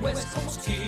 West Coast kid.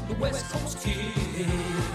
The West Coast kid.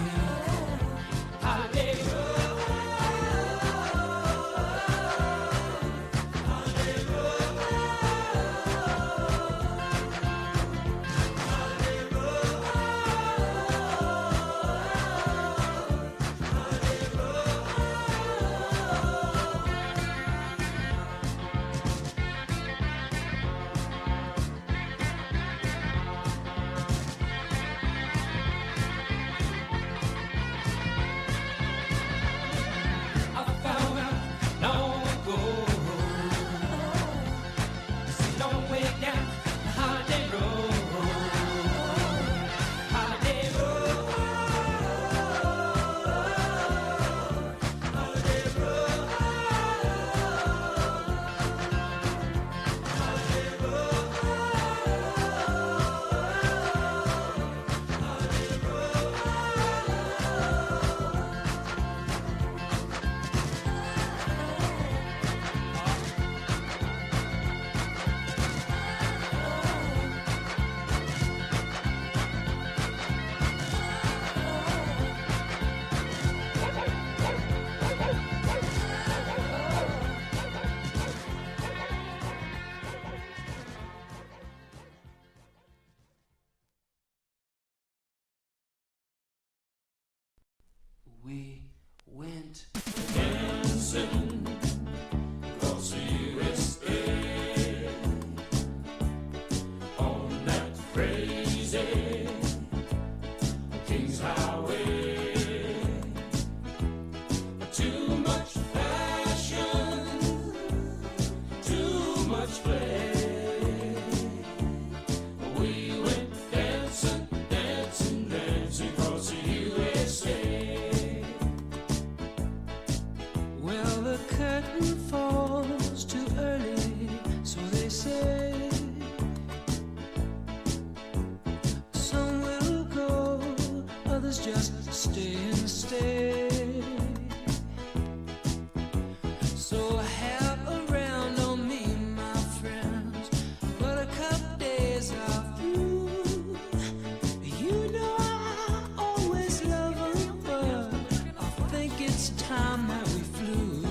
it's time that we flew.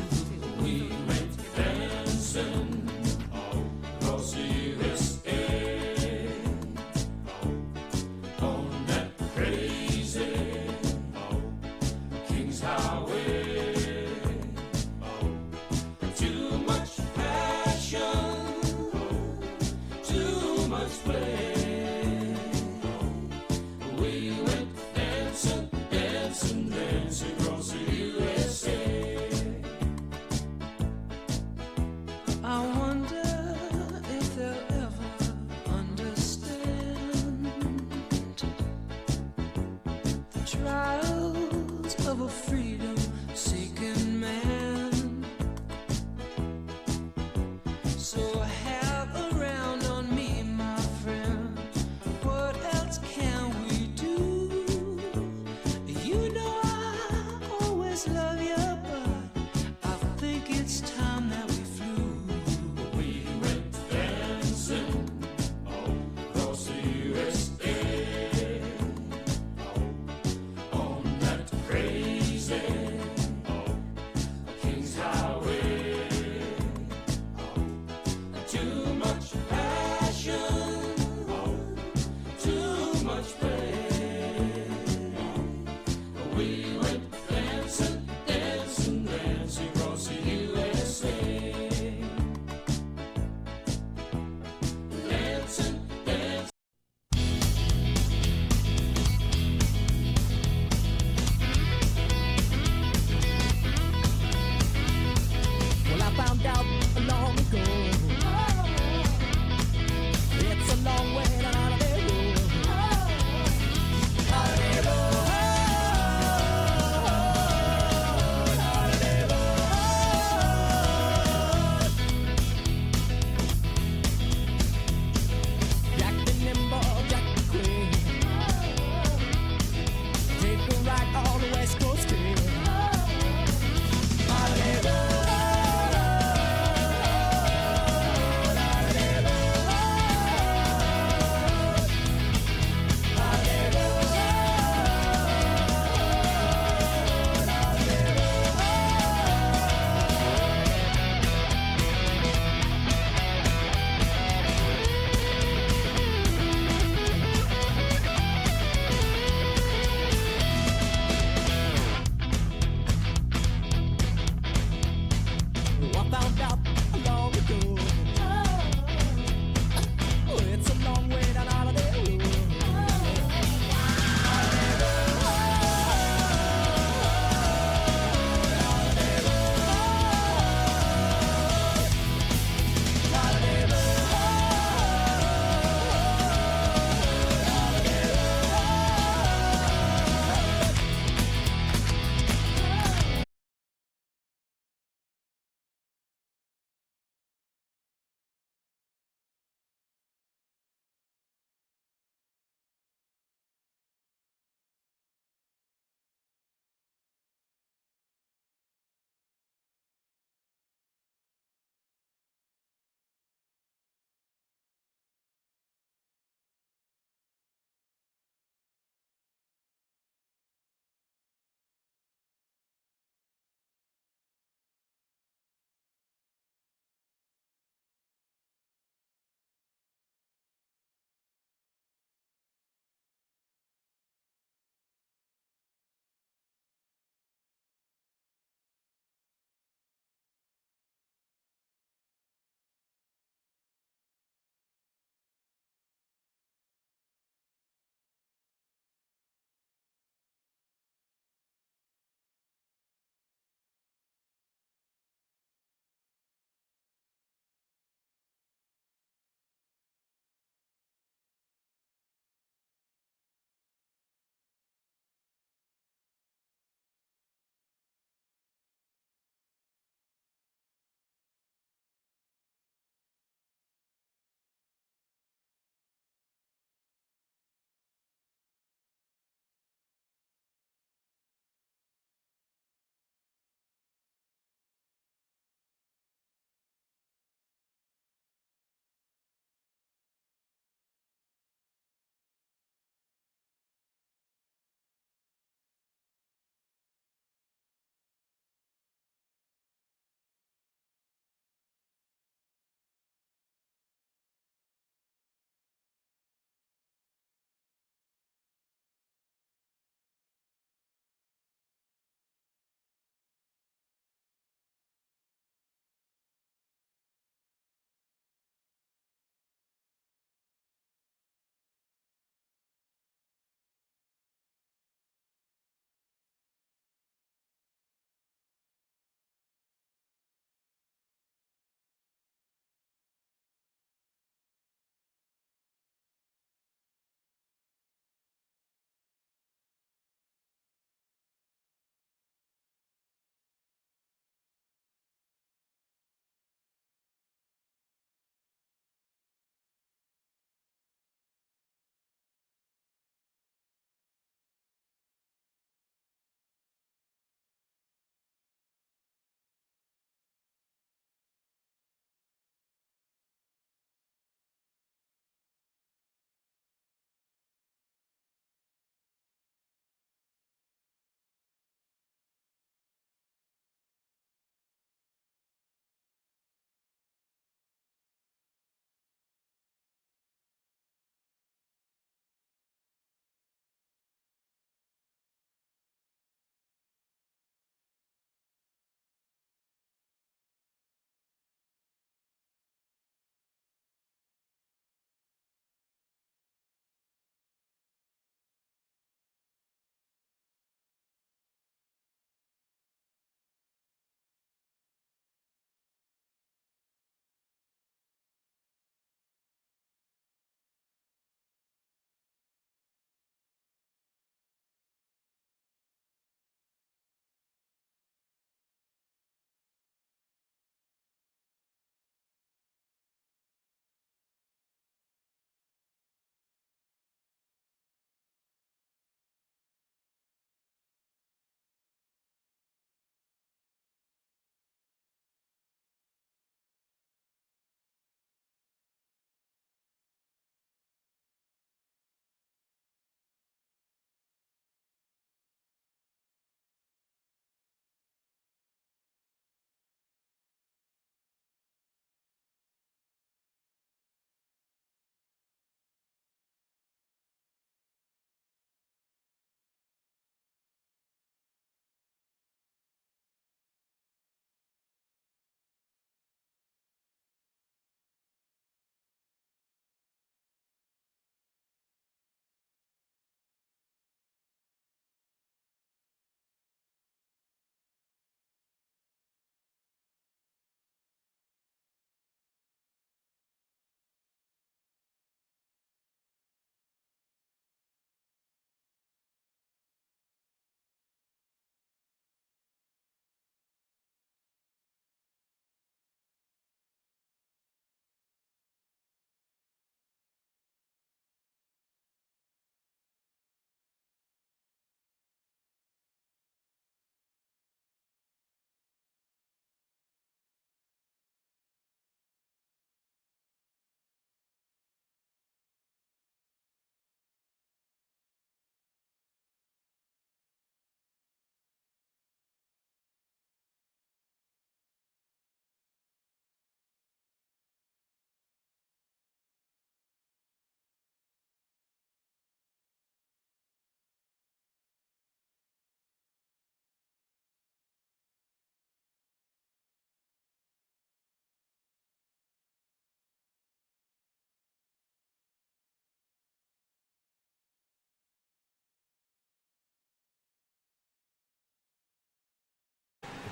We went dancing across the USA on that crazy King's Highway. Too much passion, too much play. We went dancing, dancing, dancing across the USA. I wonder if they'll ever understand the trials of a freedom-seeking man. So have a round on me, my friend. What else can we do? You know I always love you, but I think it's time that we flew. We went dancing across the USA on that crazy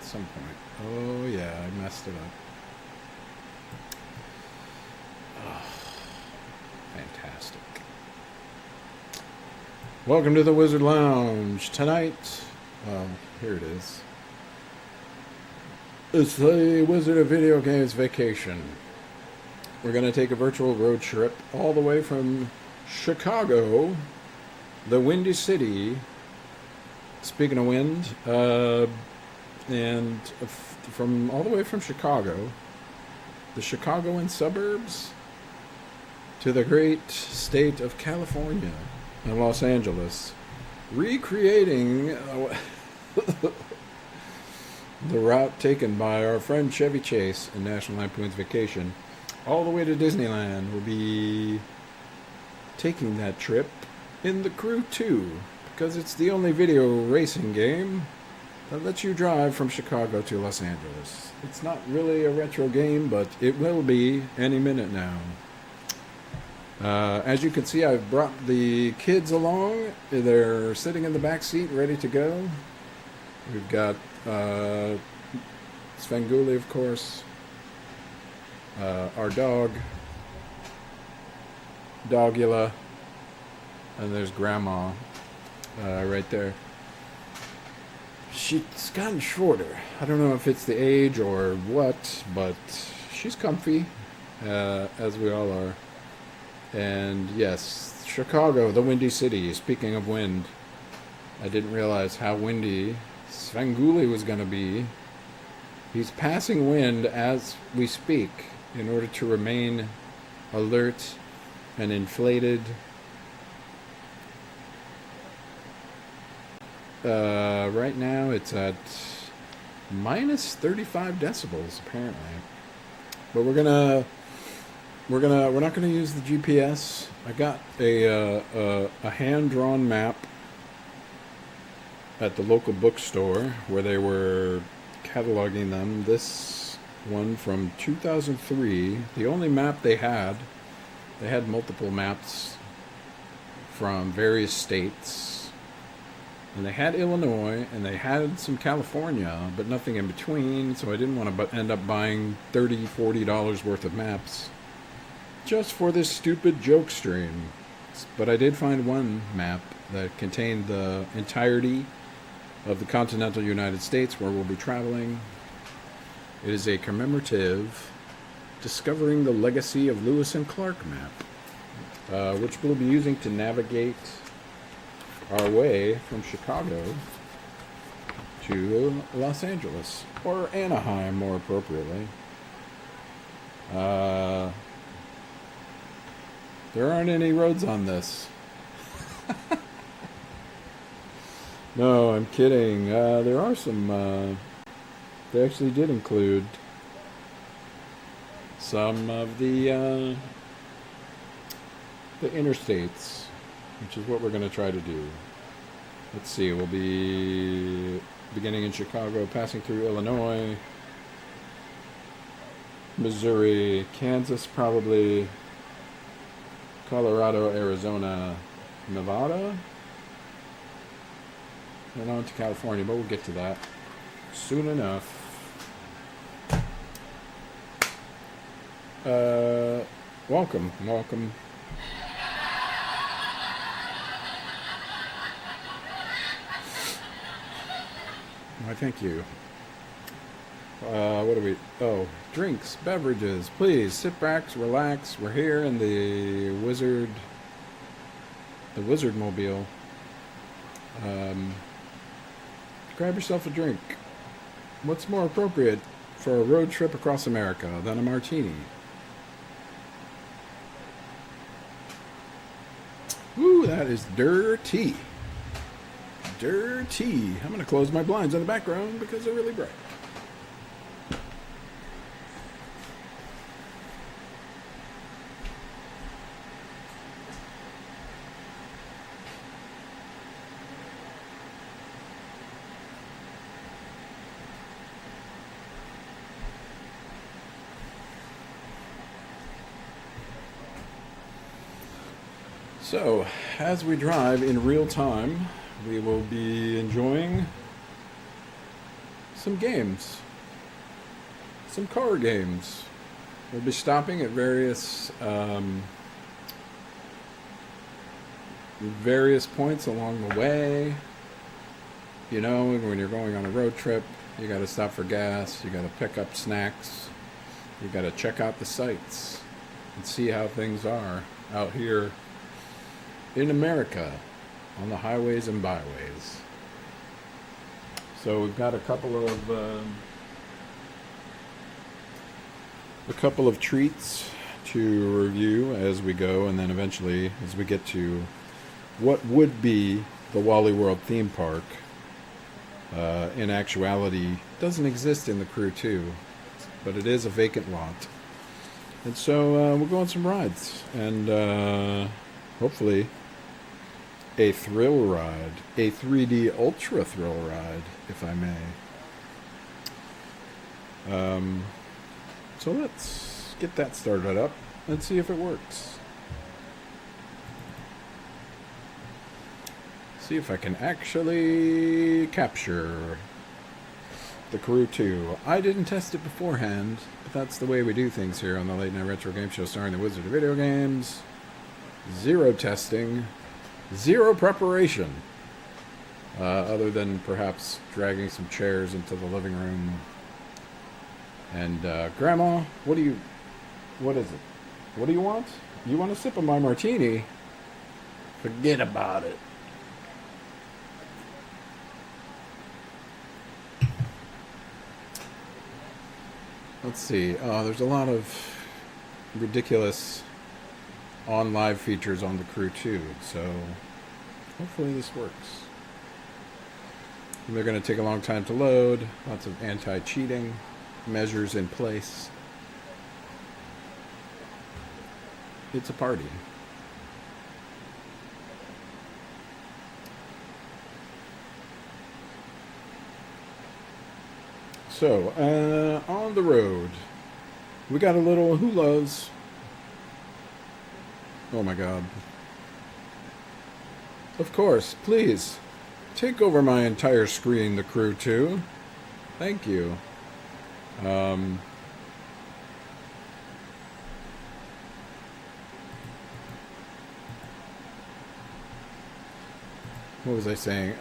some point. Oh yeah, I messed it up. Oh, fantastic. Welcome to the Wizard Lounge. Tonight, here it is. It's the Wizard of Video Games vacation. We're going to take a virtual road trip all the way from Chicago, the Windy City. Speaking of wind, and from all the way from Chicago, the Chicagoan suburbs, to the great state of California and Los Angeles, recreating the route taken by our friend Chevy Chase in National Lampoon's Vacation, all the way to Disneyland. We'll be taking that trip in the Crew 2, because it's the only video racing game that lets you drive from Chicago to Los Angeles. It's not really a retro game, but it will be any minute now. As you can see, I've brought the kids along. They're sitting in the back seat, ready to go. We've got Svengoolie, of course, our dog, Dogula, and there's Grandma right there. She's gotten shorter. I don't know if it's the age or what, but she's comfy, as we all are. And yes, Chicago, the Windy City. Speaking of wind, I didn't realize how windy Svengoolie was going to be. He's passing wind as we speak in order to remain alert and inflated. Right now it's at minus 35 decibels apparently. But we're not gonna use the GPS. I got a hand-drawn map at the local bookstore where they were cataloging them. This one from 2003, the only map they had multiple maps from various states. And they had Illinois, and they had some California, but nothing in between, so I didn't want to end up buying $30, $40 worth of maps just for this stupid joke stream. But I did find one map that contained the entirety of the continental United States where we'll be traveling. It is a commemorative Discovering the Legacy of Lewis and Clark map, which we'll be using to navigate our way from Chicago to Los Angeles, or Anaheim more appropriately. There aren't any roads on this. No, I'm kidding. There are some, they actually did include some of the interstates, which is what we're going to try to do. Let's see, we'll be beginning in Chicago, passing through Illinois, Missouri, Kansas probably, Colorado, Arizona, Nevada, and on to California, but we'll get to that soon enough. Welcome. Why, thank you. What do we... Oh, drinks, beverages. Please, sit back, relax. We're here in the Wizard Mobile. Grab yourself a drink. What's more appropriate for a road trip across America than a martini? Ooh, that is dirty. Dirty. I'm going to close my blinds in the background because they're really bright. So, as we drive in real time, we will be enjoying some games, some car games. We'll be stopping at various points along the way. You know, when you're going on a road trip, you got to stop for gas, you got to pick up snacks, you got to check out the sights and see how things are out here in America on the highways and byways. So we've got a couple of treats to review as we go, and then eventually as we get to what would be the Wally World theme park. In actuality, doesn't exist in the Crew 2, but it is a vacant lot. And so we'll go on some rides, and hopefully a thrill ride, a 3D ultra thrill ride, if I may. So let's get that started up and see if it works. See if I can actually capture the Crew 2. I didn't test it beforehand, but that's the way we do things here on the Late Night Retro Game Show starring the Wizard of Video Games. Zero testing, zero preparation, other than perhaps dragging some chairs into the living room. And Grandma, what is it? What do you want? You want a sip of my martini? Forget about it. Let's see. There's a lot of ridiculous on live features on the Crew 2, so hopefully this works. And they're going to take a long time to load. Lots of anti-cheating measures in place. It's a party. So, on the road, we got a little Who Loves. Oh my God. Of course, please, take over my entire screen, the Crew 2. Thank you. What was I saying?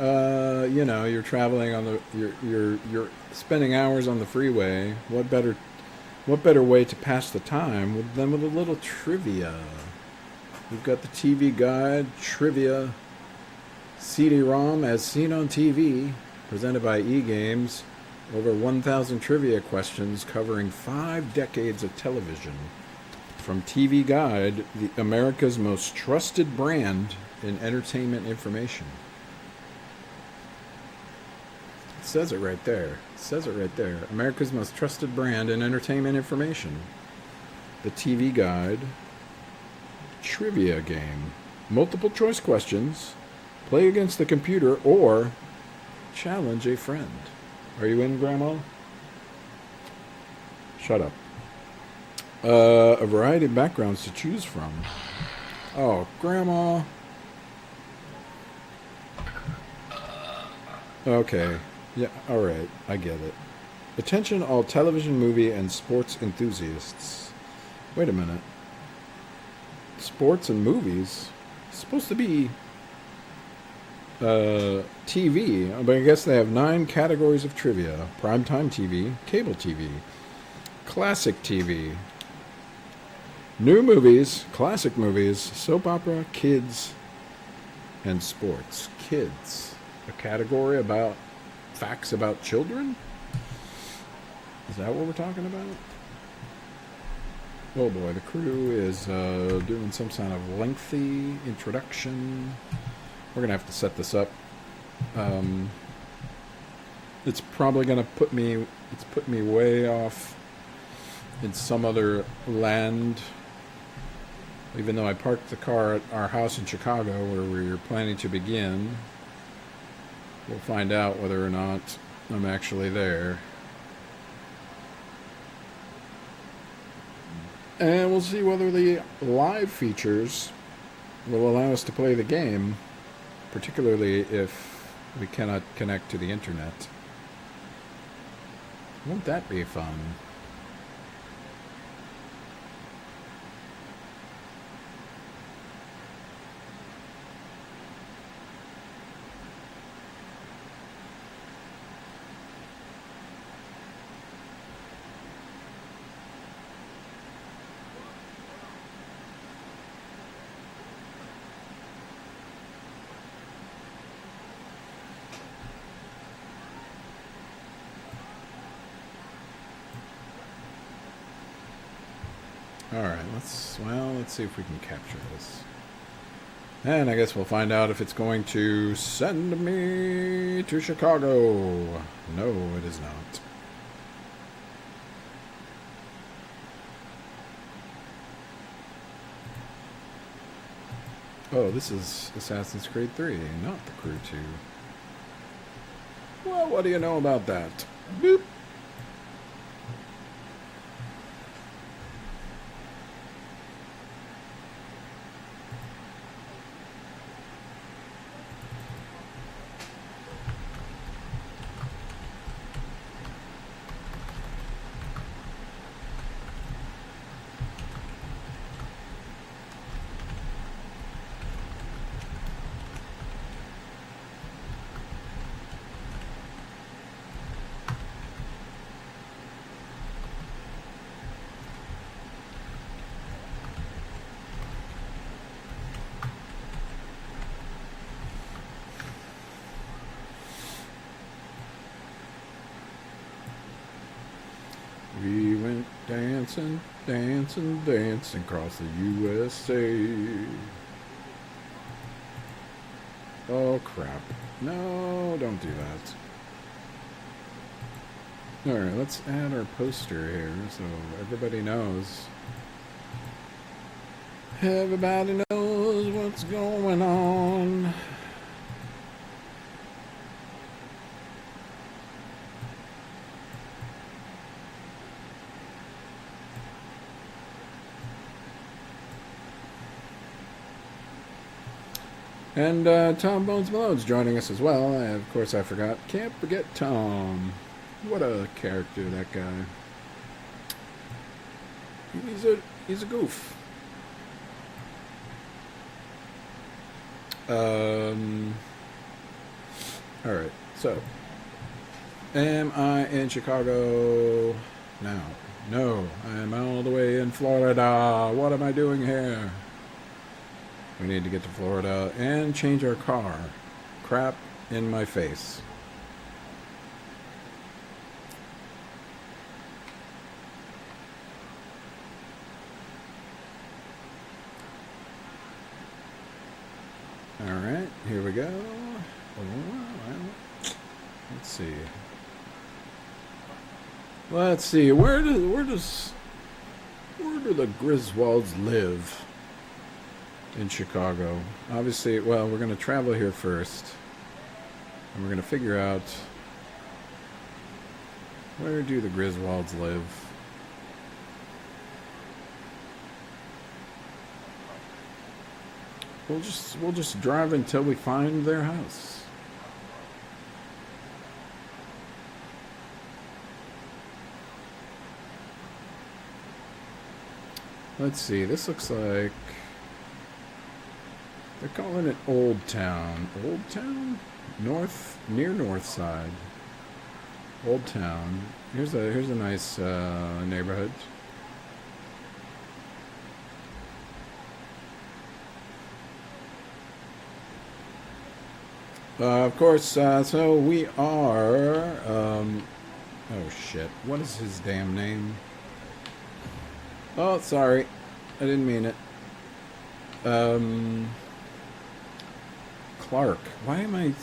You know, you're traveling on the, you're spending hours on the freeway. What better way to pass the time than with a little trivia? We've got the TV Guide trivia CD-ROM as seen on TV, presented by eGames. Over 1,000 trivia questions covering 5 decades of television. From TV Guide, America's most trusted brand in entertainment information. It says it right there. America's most trusted brand in entertainment information. The TV Guide trivia game. Multiple choice questions. Play against the computer or challenge a friend. Are you in, Grandma? Shut up. A variety of backgrounds to choose from. Oh, Grandma. Okay. Yeah, alright. I get it. Attention all television, movie, and sports enthusiasts. Wait a minute. Sports and movies? It's supposed to be TV, but I guess they have 9 categories of trivia. Primetime TV, cable TV, classic TV, new movies, classic movies, soap opera, kids, and sports. Kids, a category about facts about children? Is that what we're talking about? Oh boy, the Crew is doing some kind of lengthy introduction. We're going to have to set this up. It's probably going to put me way off in some other land. Even though I parked the car at our house in Chicago where we were planning to begin. We'll find out whether or not I'm actually there. And we'll see whether the live features will allow us to play the game, particularly if we cannot connect to the internet. Won't that be fun? Alright, let's see if we can capture this. And I guess we'll find out if it's going to send me to Chicago. No, it is not. Oh, this is Assassin's Creed 3, not The Crew 2. Well, what do you know about that? Boop. We went dancing, dancing, dancing across the USA. Oh, crap. No, don't do that. Alright, let's add our poster here so everybody knows. Everybody knows what's going on. And Tom Bones Malone's joining us as well. Of course, I forgot. Can't forget Tom. What a character, that guy. He's a goof. Alright, so. Am I in Chicago now? No, I am all the way in Florida. What am I doing here? We need to get to Florida and change our car. Crap in my face. Alright, here we go. Let's see. Let's see. Where do the Griswolds live? In Chicago. Obviously, well, we're going to travel here first. And we're going to figure out where do the Griswolds live. We'll just drive until we find their house. Let's see. This looks like they're calling it Old Town. Old Town? Near North Side. Old Town. Here's a nice neighborhood. Of course, so we are, oh shit, what is his damn name? Oh, sorry, I didn't mean it. Clark. Why am I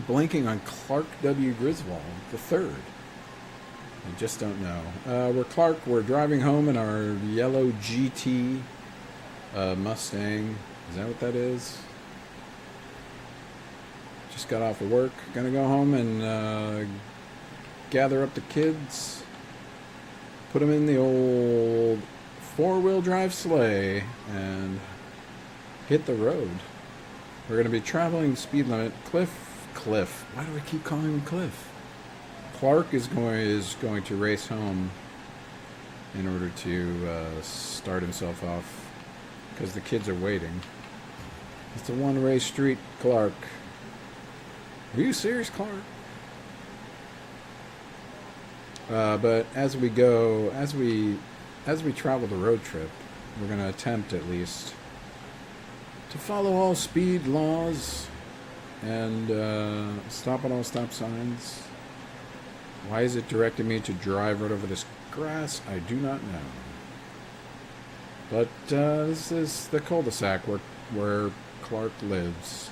blanking on Clark W. Griswold the third? I just don't know. We're Clark. We're driving home in our yellow GT Mustang. Is that what that is? Just got off of work. Gonna go home and gather up the kids. Put them in the old four-wheel drive sleigh and hit the road. We're going to be traveling speed limit. Cliff. Why do I keep calling him Cliff? Clark is going to race home in order to start himself off because the kids are waiting. It's a one-way street, Clark. Are you serious, Clark? But as we travel the road trip, we're going to attempt at least to follow all speed laws and stop at all stop signs. Why is it directing me to drive right over this grass? I do not know. But this is the cul-de-sac where Clark lives.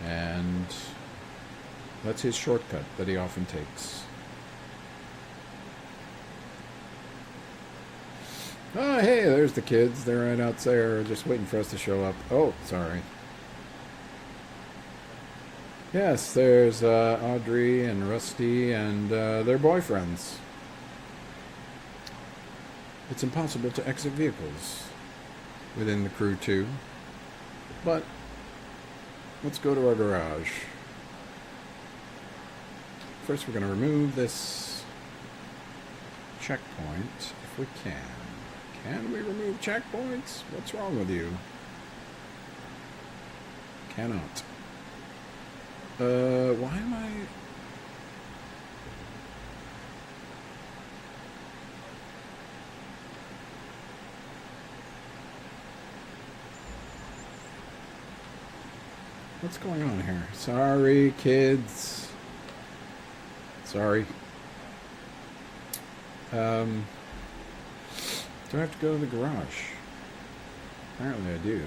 And that's his shortcut that he often takes. Oh, hey, there's the kids. They're right out there just waiting for us to show up. Oh, sorry. Yes, there's Audrey and Rusty and their boyfriends. It's impossible to exit vehicles within the Crew 2. But let's go to our garage. First, we're going to remove this checkpoint if we can. Can we remove checkpoints? What's wrong with you? Cannot. Why am I... What's going on here? Sorry, kids. Sorry. Do I have to go to the garage? Apparently I do.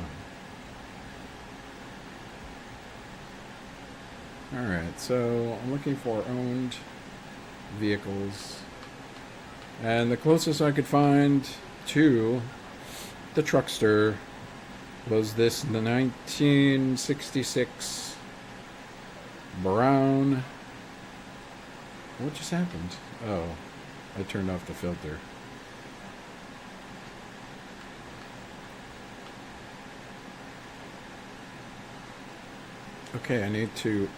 Alright, so I'm looking for owned vehicles. And the closest I could find to the truckster was this the 1966 brown... What just happened? Oh, I turned off the filter. Okay, I need to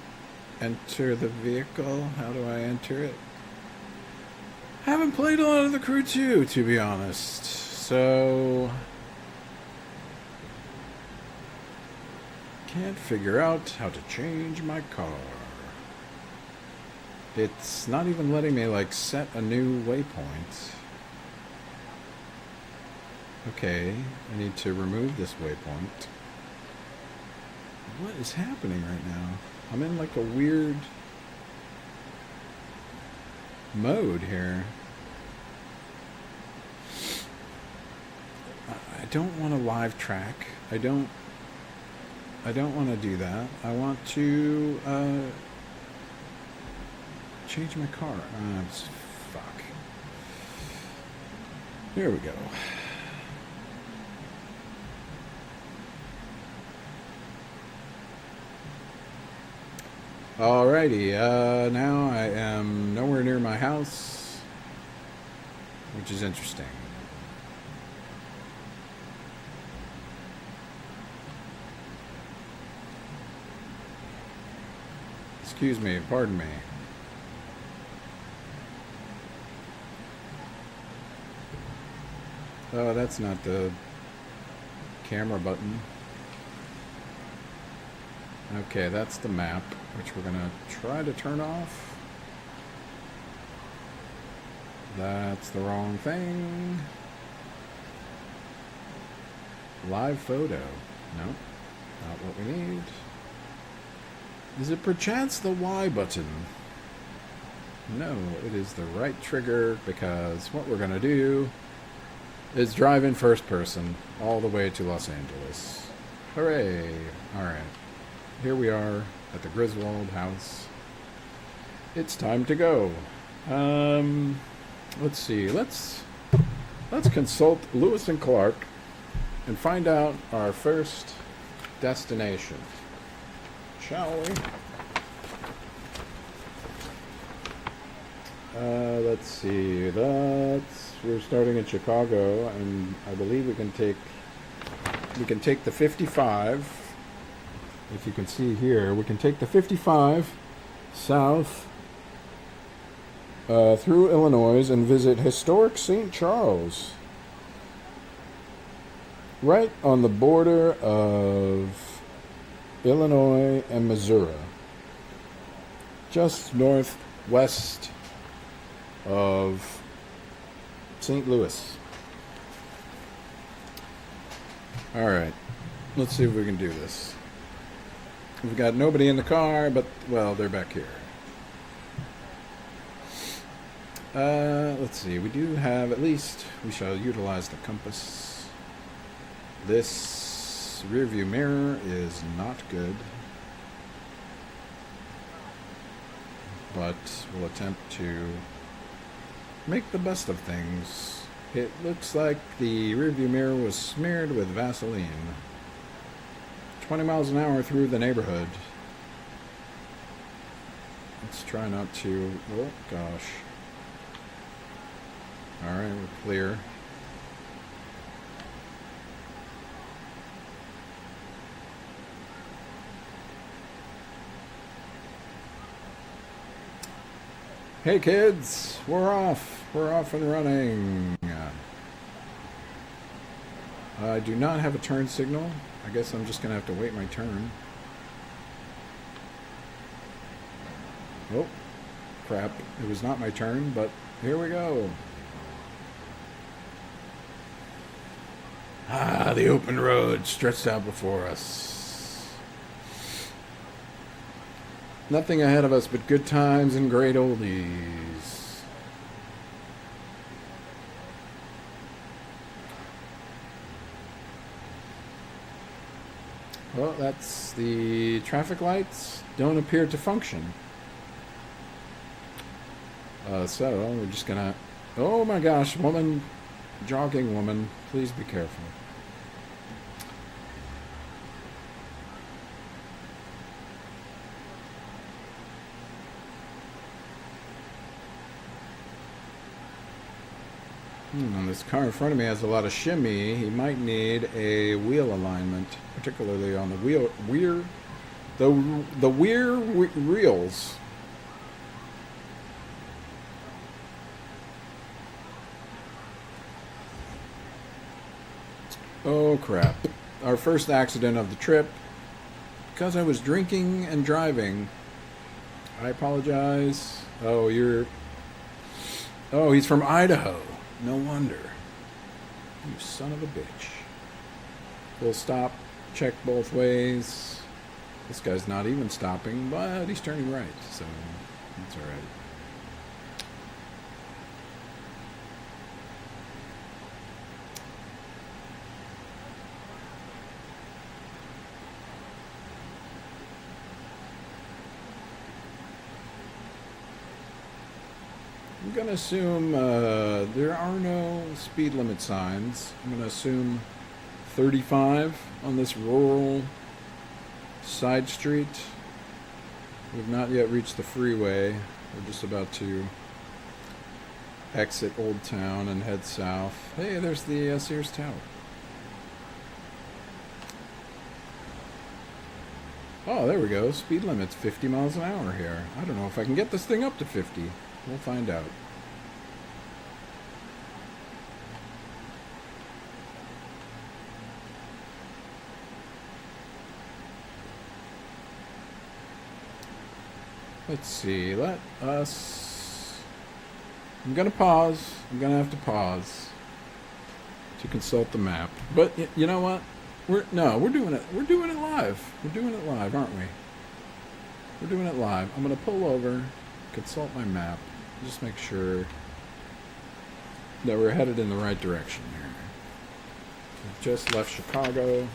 enter the vehicle. How do I enter it? Haven't played a lot of the Crew 2, to be honest. So... can't figure out how to change my car. It's not even letting me, like, set a new waypoint. Okay, I need to remove this waypoint. What is happening right now? I'm in, like, a weird mode here. I don't want to live track. I don't want to do that. I want to change my car. Fuck. Here we go. Alrighty, now I am nowhere near my house, which is interesting. Excuse me, pardon me. Oh, that's not the camera button. Okay, that's the map, which we're gonna try to turn off. That's the wrong thing. Live photo. Nope, not what we need. Is it perchance the Y button? No, it is the right trigger, because what we're gonna do is drive in first person all the way to Los Angeles. Hooray! Alright. Here we are at the Griswold house. It's time to go. Let's see. Let's consult Lewis and Clark and find out our first destination. Shall we? Let's see. We're starting in Chicago, and I believe we can take the 55. If you can see here, we can take the 55 south through Illinois and visit historic St. Charles, right on the border of Illinois and Missouri, just northwest of St. Louis. All right, let's see if we can do this. We've got nobody in the car, but, well, they're back here. Let's see. We do have, at least, we shall utilize the compass. This rear view mirror is not good, but we'll attempt to make the best of things. It looks like the rear view mirror was smeared with Vaseline. 20 miles an hour through the neighborhood. Let's try not to... Oh, gosh. Alright, we're clear. Hey kids, we're off. We're off and running. I do not have a turn signal. I guess I'm just going to have to wait my turn. Oh, crap. It was not my turn, but here we go. Ah, the open road stretched out before us. Nothing ahead of us but good times and great oldies. Well, that's the traffic lights don't appear to function. So we're just gonna... Oh my gosh, woman, jogging woman, please be careful. This car in front of me has a lot of shimmy. He might need a wheel alignment, particularly on the rear wheels. Oh crap. Our first accident of the trip, because I was drinking and driving. I apologize. Oh, he's from Idaho. No wonder. You son of a bitch. Full stop. Check both ways. This guy's not even stopping, but he's turning right, so that's all right. I'm going to assume there are no speed limit signs. I'm going to assume 35 on this rural side street. We've not yet reached the freeway. We're just about to exit Old Town and head south. Hey, there's the Sears Tower. Oh, there we go. Speed limit's 50 miles an hour here. I don't know if I can get this thing up to 50. We'll find out. Let's see. Let us... I'm going to pause. I'm going to have to pause to consult the map. But you know what? We're doing it. We're doing it live. We're doing it live, aren't we? We're doing it live. I'm going to pull over, consult my map, just make sure that we're headed in the right direction here. We've just left Chicago.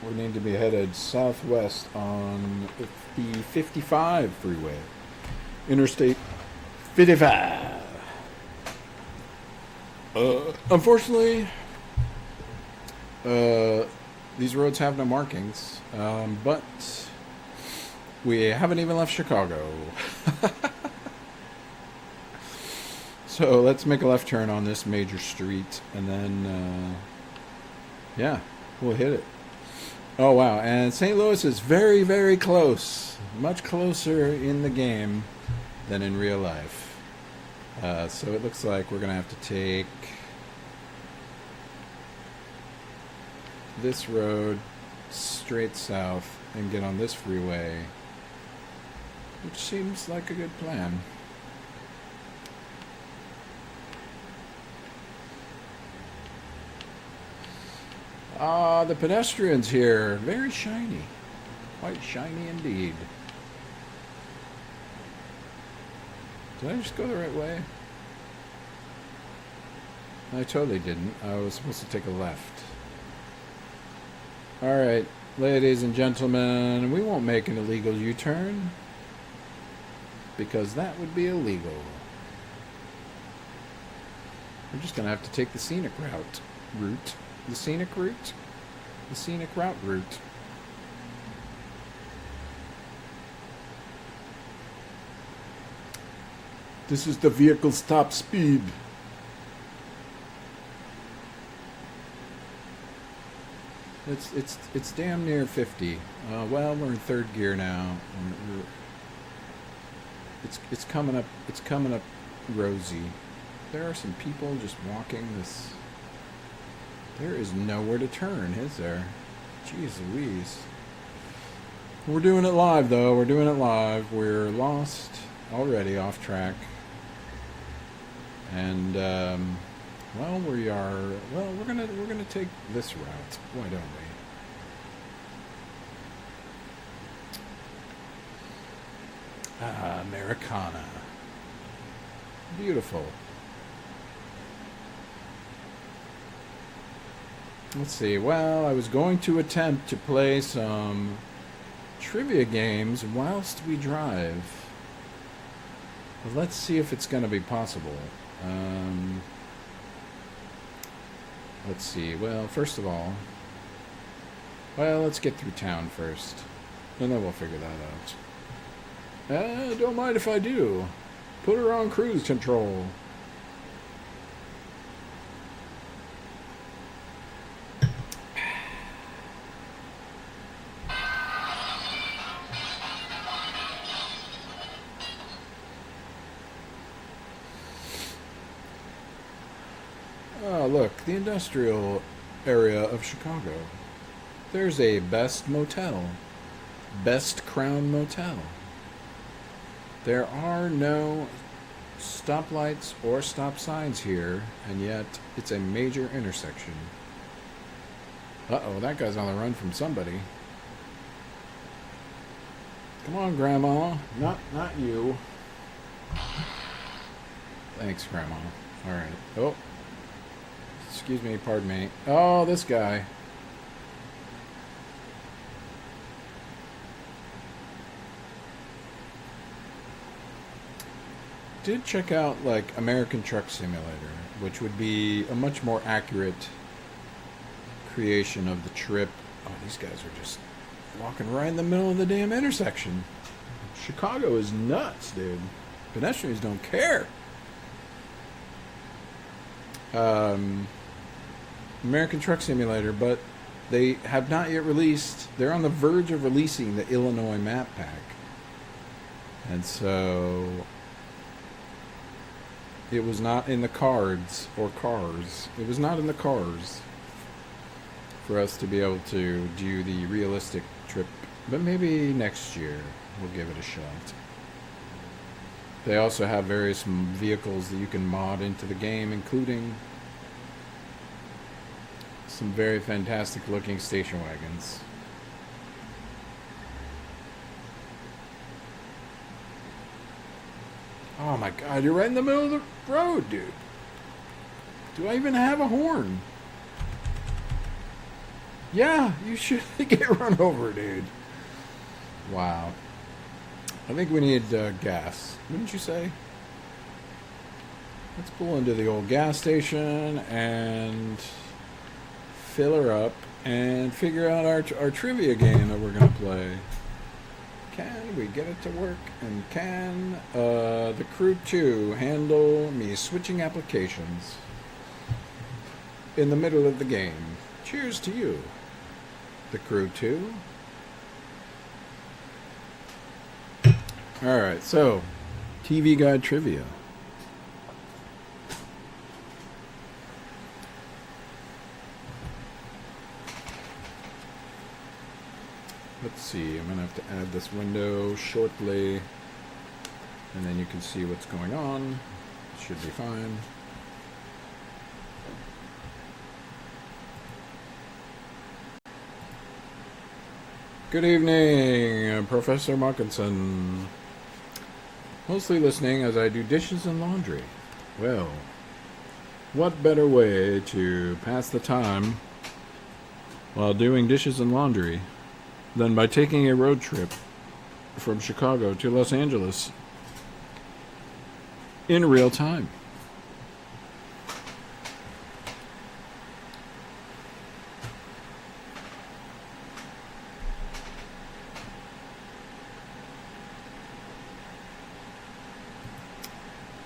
We need to be headed southwest on the 55 freeway. Interstate 55. Unfortunately, these roads have no markings, but we haven't even left Chicago. So let's make a left turn on this major street, and then, yeah, We'll hit it. Oh, wow. And St. Louis is very, very close. Much closer in the game than in real life. So it looks like we're going to have to take this road straight south and get on this freeway, which seems like a good plan. Ah, the pedestrians here, very shiny. Quite shiny indeed. Did I just go the right way? I totally didn't. I was supposed to take a left. Alright, ladies and gentlemen, we won't make an illegal U-turn, because that would be illegal. We're just going to have to take the scenic route. The scenic route? The scenic route. This is the vehicle's top speed. It's damn near 50. Well, we're in third gear now. It's coming up. It's coming up rosy. There are some people just walking this. There is nowhere to turn, is there? Jeez Louise. We're doing it live, though. We're doing it live. We're lost already, off track. And well, we are. Well, we're gonna take this route. Why don't we? Ah, Americana. Beautiful. Let's see. Well, I was going to attempt to play some trivia games whilst we drive. But let's see if it's going to be possible. Let's see. Well, first of all, let's get through town first, and then we'll figure that out. Don't mind if I do. Put her on cruise control. Oh, look, the industrial area of Chicago. There's a Best Motel. Best Crown Motel. There are no stoplights or stop signs here, and yet it's a major intersection. Uh-oh, that guy's on the run from somebody. Come on, Grandma. Not you. Thanks, Grandma. All right. Oh. Excuse me, pardon me. Oh, this guy. Did check out, like, American Truck Simulator, which would be a much more accurate creation of the trip. Oh, these guys are just walking right in the middle of the damn intersection. Chicago is nuts, dude. Pedestrians don't care. American Truck Simulator, but they have not yet released. They're on the verge of releasing the Illinois map pack. And so it was not in the cards or cars. It was not in the cars for us to be able to do the realistic trip. But maybe next year we'll give it a shot. They also have various vehicles that you can mod into the game, including some very fantastic looking station wagons. Oh my god, you're right in the middle of the road, dude. Do I even have a horn? Yeah, you should get run over, dude. Wow. I think we need gas, wouldn't you say? Let's pull into the old gas station and fill her up and figure out our trivia game that we're going to play. Can we get it to work? And can the Crew 2 handle me switching applications in the middle of the game? Cheers to you. the Crew 2. Alright, so TV Guide Trivia. Let's see, I'm going to have to add this window shortly, and then you can see what's going on. It should be fine. Good evening, Professor Markinson. Mostly listening as I do dishes and laundry. Well, what better way to pass the time while doing dishes and laundry than by taking a road trip from Chicago to Los Angeles in real time?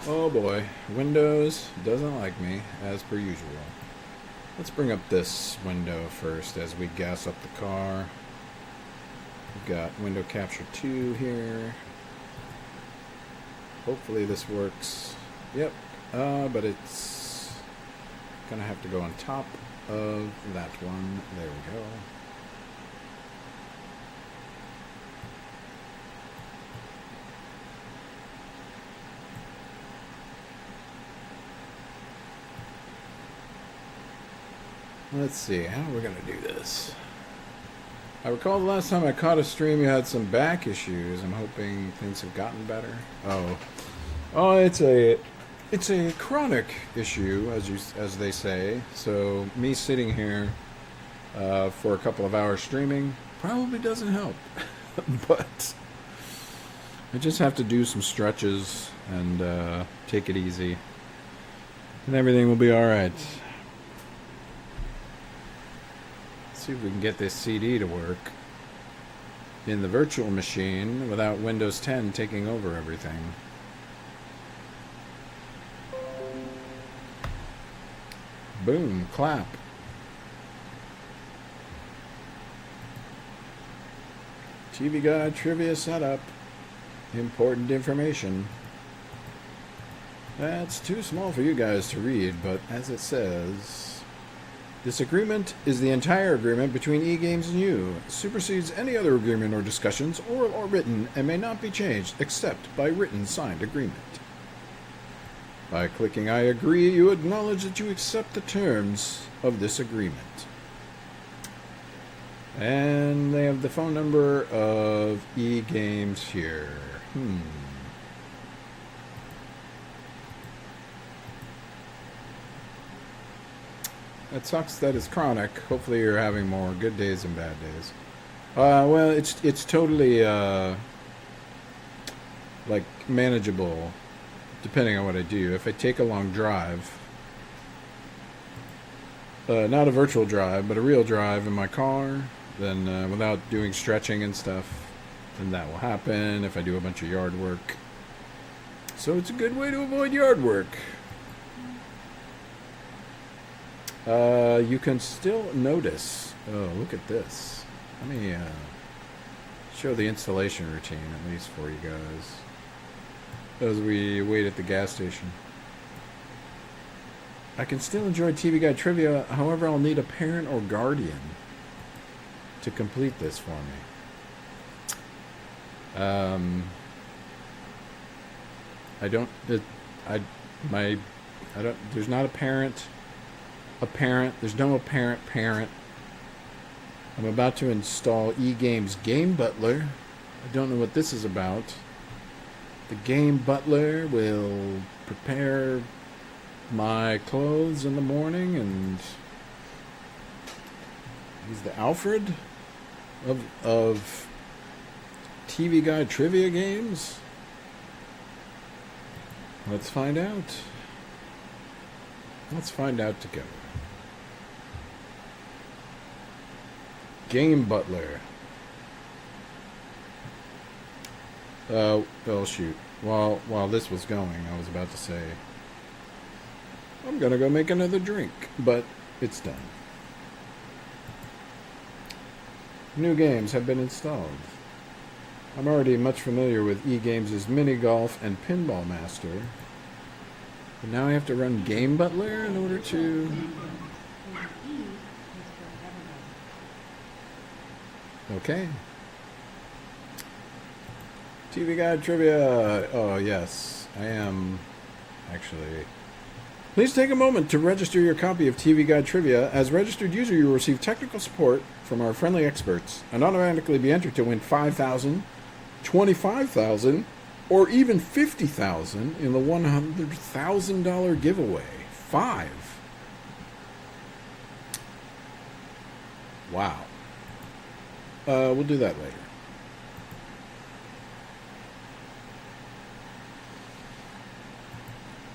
Oh boy, Windows doesn't like me, as per usual. Let's bring up this window first as we gas up the car. We've got Window Capture 2 here. Hopefully this works. Yep, but it's gonna have to go on top of that one. There we go. Let's see, how are we going to do this? I recall the last time I caught a stream you had some back issues. I'm hoping things have gotten better. Oh, it's a chronic issue, as they say. So me sitting here for a couple of hours streaming probably doesn't help. But I just have to do some stretches and take it easy, and everything will be all right. See if we can get this CD to work in the virtual machine without Windows 10 taking over everything. Boom, clap. TV Guide Trivia setup. Important information. That's too small for you guys to read, but as it says... This agreement is the entire agreement between eGames and you. It supersedes any other agreement or discussions, oral or written, and may not be changed except by written signed agreement. By clicking I agree, you acknowledge that you accept the terms of this agreement. And they have the phone number of eGames here. It sucks that it's chronic. Hopefully you're having more good days and bad days. Well, it's totally like manageable depending on what I do. If I take a long drive, not a virtual drive, but a real drive in my car, then without doing stretching and stuff, then that will happen if I do a bunch of yard work. So it's a good way to avoid yard work. You can still notice. Oh, look at this. Let me show the installation routine, at least for you guys, as we wait at the gas station. I can still enjoy TV Guide Trivia, however I'll need a parent or guardian to complete this for me. There's not a parent. There's no apparent parent. I'm about to install eGames Game Butler. I don't know what this is about. The Game Butler will prepare my clothes in the morning, and he's the Alfred of TV Guide Trivia games. Let's find out. Let's find out together. Game Butler. Oh shoot. While this was going, I was about to say I'm gonna go make another drink, but it's done. New games have been installed. I'm already much familiar with eGames' Mini Golf and Pinball Master. But now I have to run Game Butler in order to... Okay. TV Guide Trivia. Oh, yes. I am actually... Please take a moment to register your copy of TV Guide Trivia. As registered user, you will receive technical support from our friendly experts and automatically be entered to win $5,000, $25,000, or even $50,000 in the $100,000 giveaway. 5. Wow. We'll do that later.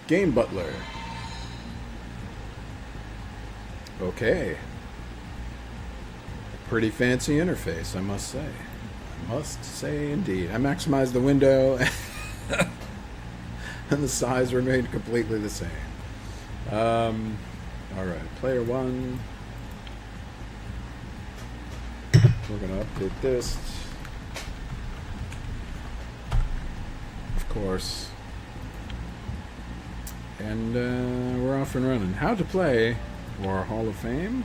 Game Butler. Okay. Pretty fancy interface, I must say. I must say indeed. I maximized the window and the size remained completely the same. Alright, player 1. We're going to update this. Of course. And we're off and running. How to play for Hall of Fame?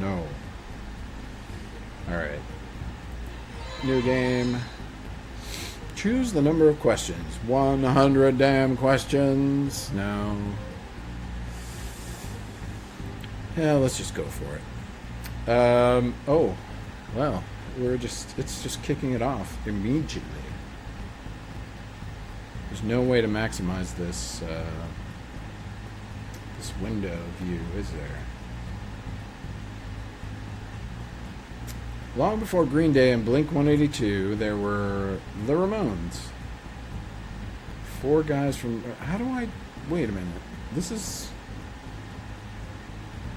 No. Alright. New game. Choose the number of questions. 100 damn questions. No. Yeah, let's just go for it. Oh. Well, it's just kicking it off immediately. There's no way to maximize this this window view, is there? Long before Green Day and Blink-182, there were the Ramones. 4 guys from... How do I... Wait a minute. This is...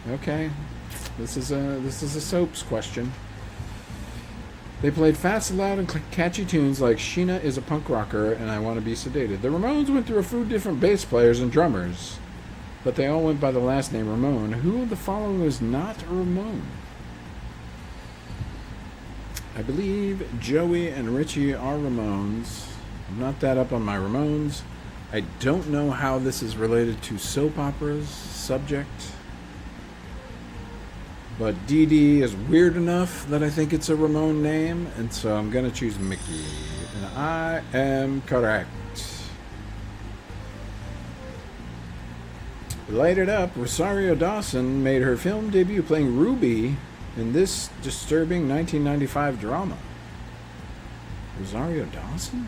Okay. This is a soaps question. They played fast, loud, and catchy tunes like Sheena is a Punk Rocker and I Want to Be Sedated. The Ramones went through a few different bass players and drummers, but they all went by the last name Ramone. Who of the following is not a Ramone? I believe Joey and Richie are Ramones. I'm not that up on my Ramones. I don't know how this is related to soap operas subject. But Dee Dee is weird enough that I think it's a Ramone name, and so I'm going to choose Mickey. And I am correct. Light It Up, Rosario Dawson made her film debut playing Ruby in this disturbing 1995 drama. Rosario Dawson?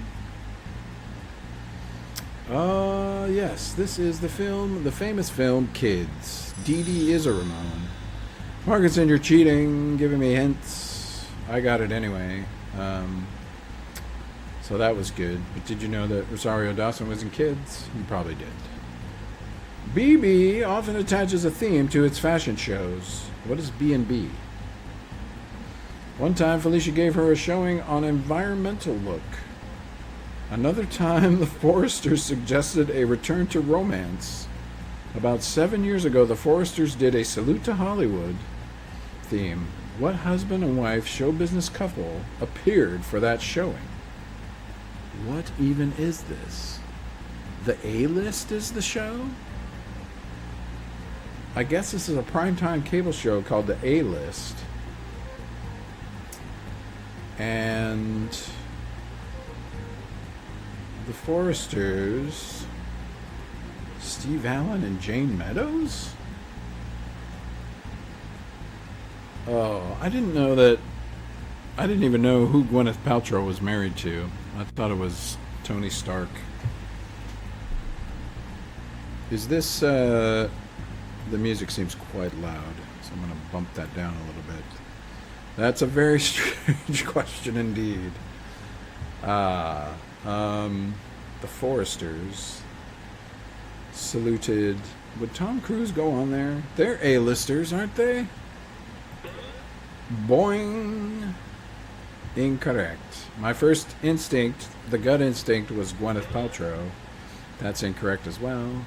Yes, this is the famous film Kids. Dee Dee is a Ramone. Markinson, you're cheating, giving me hints. I got it anyway. So that was good. But did you know that Rosario Dawson was in Kids? You probably did. BB often attaches a theme to its fashion shows. What is B&B? One time, Felicia gave her a showing on environmental look. Another time, the Foresters suggested a return to romance. About 7 years ago, the Foresters did a Salute to Hollywood theme. What husband and wife show business couple appeared for that showing? What even is this? The A-List is the show? I guess this is a primetime cable show called The A-List. And the Foresters... Steve Allen and Jane Meadows? Oh, I didn't know that. I didn't even know who Gwyneth Paltrow was married to. I thought it was Tony Stark. Is this, the music seems quite loud, so I'm going to bump that down a little bit. That's a very strange question indeed. The Foresters saluted. Would Tom Cruise go on there? They're A-listers, aren't they? Boing. Incorrect. My first instinct, the gut instinct, was Gwyneth Paltrow. That's incorrect as well.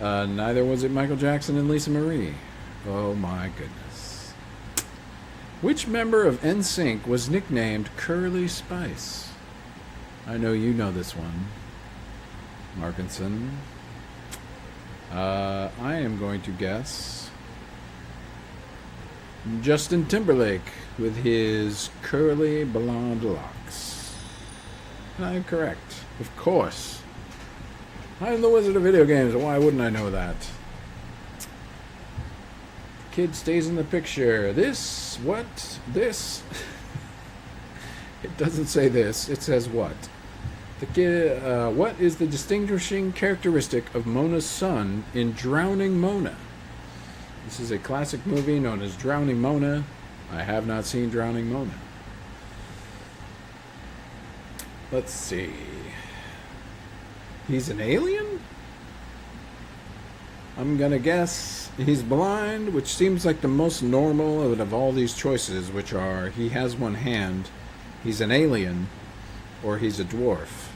Neither was it Michael Jackson and Lisa Marie. Oh my goodness. Which member of NSYNC was nicknamed Curly Spice? I know you know this one, Markinson. I am going to guess Justin Timberlake with his curly blonde locks. And I'm correct, of course. I'm the Wizard of Video Games. Why wouldn't I know that? Kid stays in the picture. This, what, this? It doesn't say this. It says what? The kid. What is the distinguishing characteristic of Mona's son in Drowning Mona? This is a classic movie known as Drowning Mona. I have not seen Drowning Mona. Let's see. He's an alien? I'm gonna guess he's blind, which seems like the most normal out of all these choices, which are he has one hand, he's an alien, or he's a dwarf.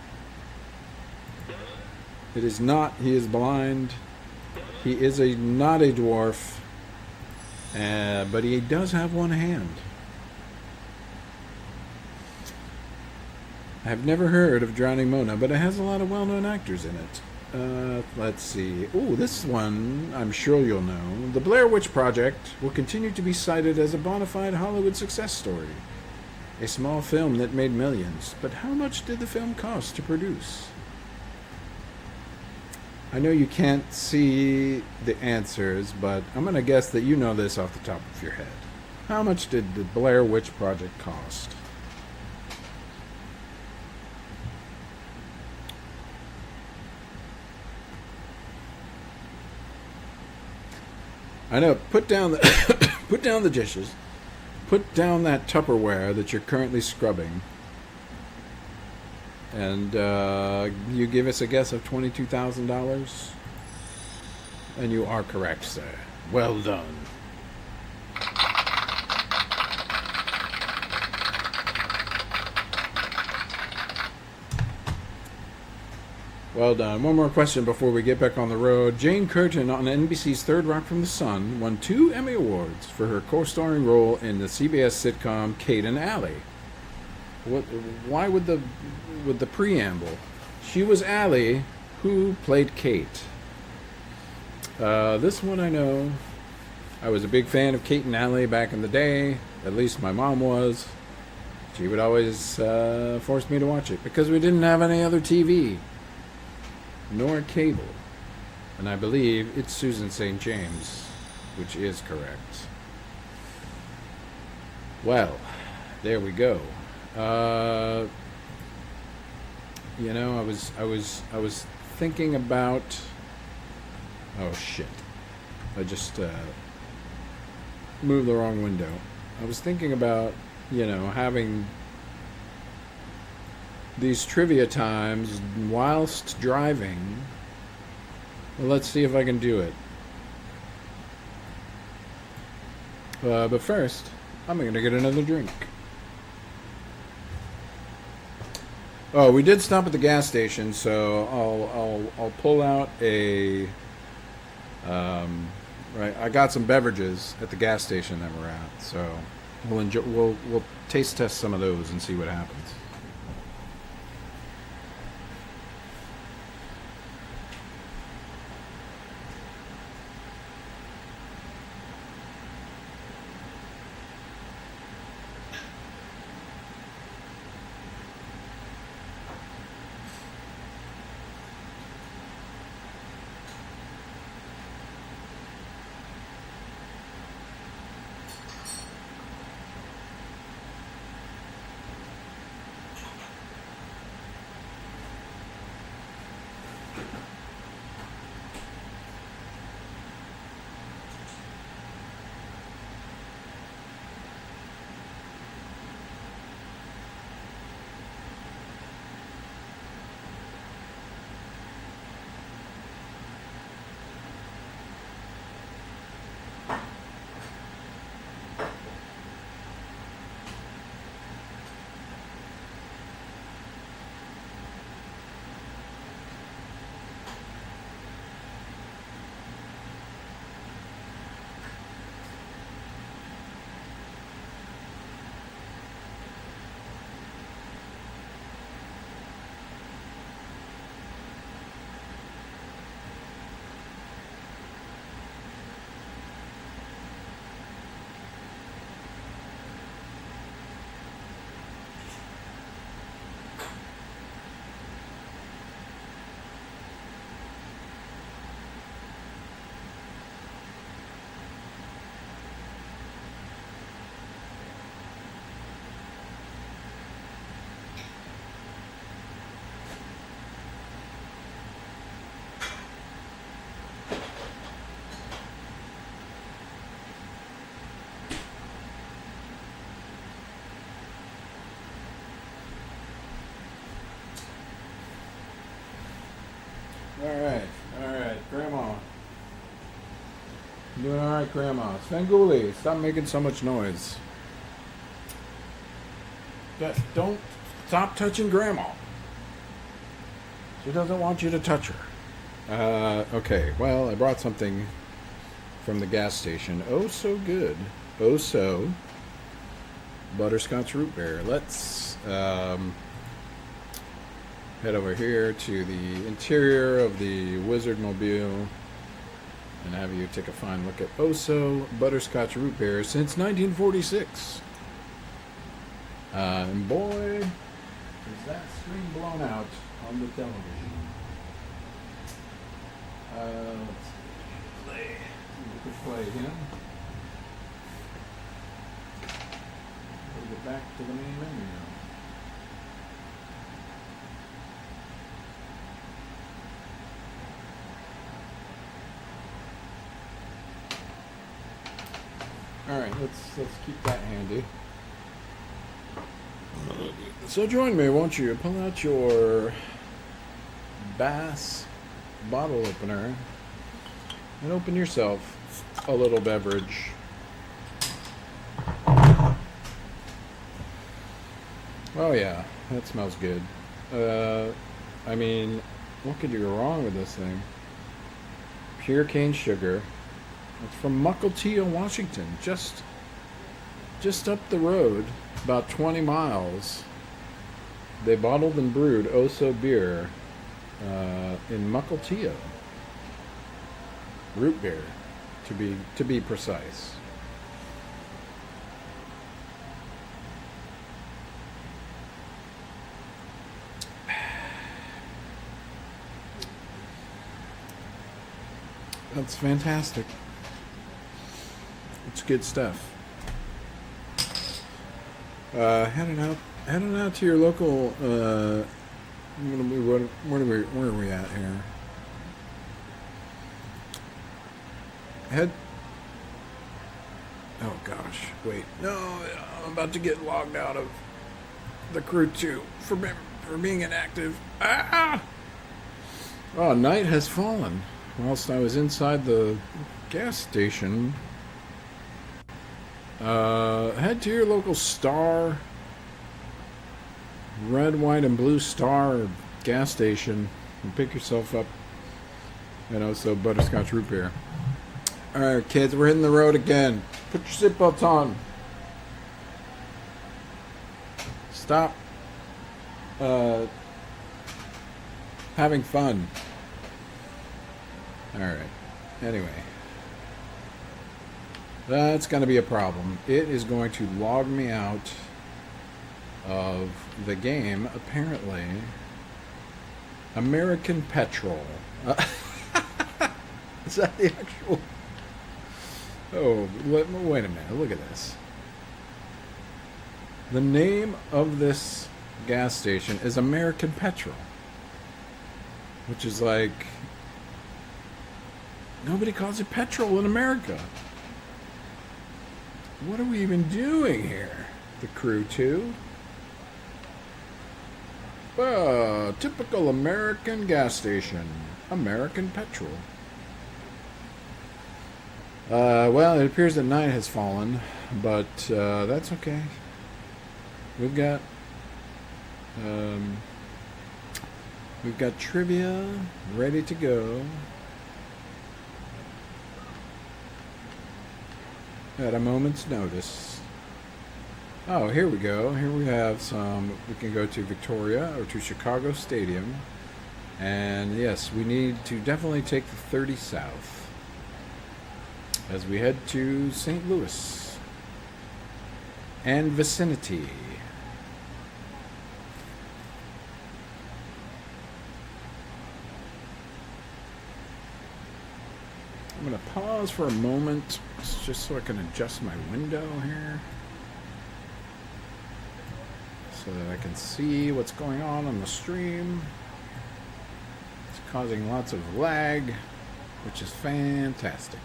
It is not he is blind. He is not a dwarf, but he does have one hand. I have never heard of Drowning Mona, but it has a lot of well-known actors in it. Let's see. Ooh, this one I'm sure you'll know. The Blair Witch Project will continue to be cited as a bona fide Hollywood success story. A small film that made millions. But how much did the film cost to produce? I know you can't see the answers, but I'm going to guess that you know this off the top of your head. How much did the Blair Witch Project cost? I know. Put down the put down the dishes. Put down that Tupperware that you're currently scrubbing. And you give us a guess of $22,000? And you are correct, sir. Well done. Well done. One more question before we get back on the road. Jane Curtin on NBC's Third Rock from the Sun won 2 Emmy Awards for her co-starring role in the CBS sitcom Kate and Allie. Why would the preamble? She was Allie, who played Kate. This one I know. I was a big fan of Kate and Allie back in the day. At least my mom was. She would always force me to watch it because we didn't have any other TV. Nor cable. And I believe it's Susan St. James, which is correct. Well, there we go. You know, I was thinking about. Oh shit! I just moved the wrong window. I was thinking about, you know, having these trivia times whilst driving. Well, let's see if I can do it. But first, I'm going to get another drink. Oh, we did stop at the gas station, so I'll pull out a. Right, I got some beverages at the gas station that we're at, so we'll taste test some of those and see what happens. All right, Grandma. You doing all right, Grandma? Svengoolie, stop making so much noise. Don't stop touching Grandma. She doesn't want you to touch her. Okay, well, I brought something from the gas station. Oh, so good. Oh, so butterscotch root beer. Let's head over here to the interior of the Wizard Mobile and have you take a fine look at Oso butterscotch root beer since 1946. And boy, is that screen blown out on the television. Let's play. We could play again. We'll get back to the main menu now. All right, let's keep that handy. So join me, won't you? Pull out your Bass bottle opener and open yourself a little beverage. Oh yeah, that smells good. I mean, what could you go wrong with this thing? Pure cane sugar. It's from Mukilteo, Washington, just up the road, about 20 miles. They bottled and brewed Oso beer in Mukilteo. Root beer, to be precise. That's fantastic. It's good stuff. Heading out to your local. Where are we at here? Oh gosh, wait. No, I'm about to get logged out of the crew too for being inactive. Ah! Oh, night has fallen. Whilst I was inside the gas station. Head to your local Star, red, white, and blue Star gas station and pick yourself up, so butterscotch root beer. Alright, kids, we're hitting the road again. Put your seatbelts on. Stop having fun. Alright, anyway. That's going to be a problem. It is going to log me out of the game, apparently. American Petrol. Is that the actual... Oh, wait a minute. Look at this. The name of this gas station is American Petrol. Which is like... Nobody calls it petrol in America. What are we even doing here? The crew too? Typical American gas station. American Petrol. Well, it appears that night has fallen, but that's okay. We've got trivia ready to go. At a moment's notice. Oh, here we go. Here we have some. We can go to Victoria or to Chicago Stadium. And yes, we need to definitely take the 30 south as we head to St. Louis and vicinity. I'm going to pause for a moment just so I can adjust my window here so that I can see what's going on the stream. It's causing lots of lag, which is fantastic.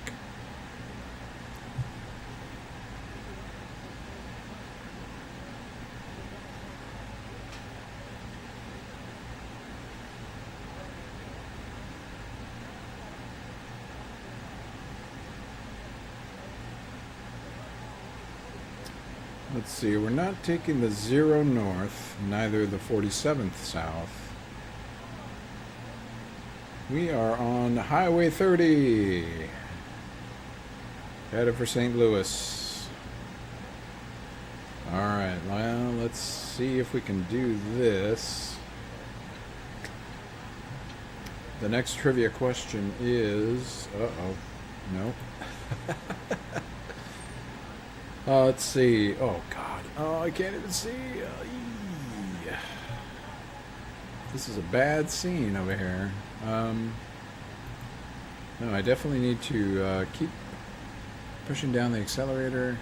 Let's see, we're not taking the 0 north, neither the 47th south. We are on Highway 30. Headed for St. Louis. Alright, well, let's see if we can do this. The next trivia question is... Uh-oh. Nope. Let's see. Oh, God. Oh, I can't even see. This is a bad scene over here. No, I definitely need to keep pushing down the accelerator.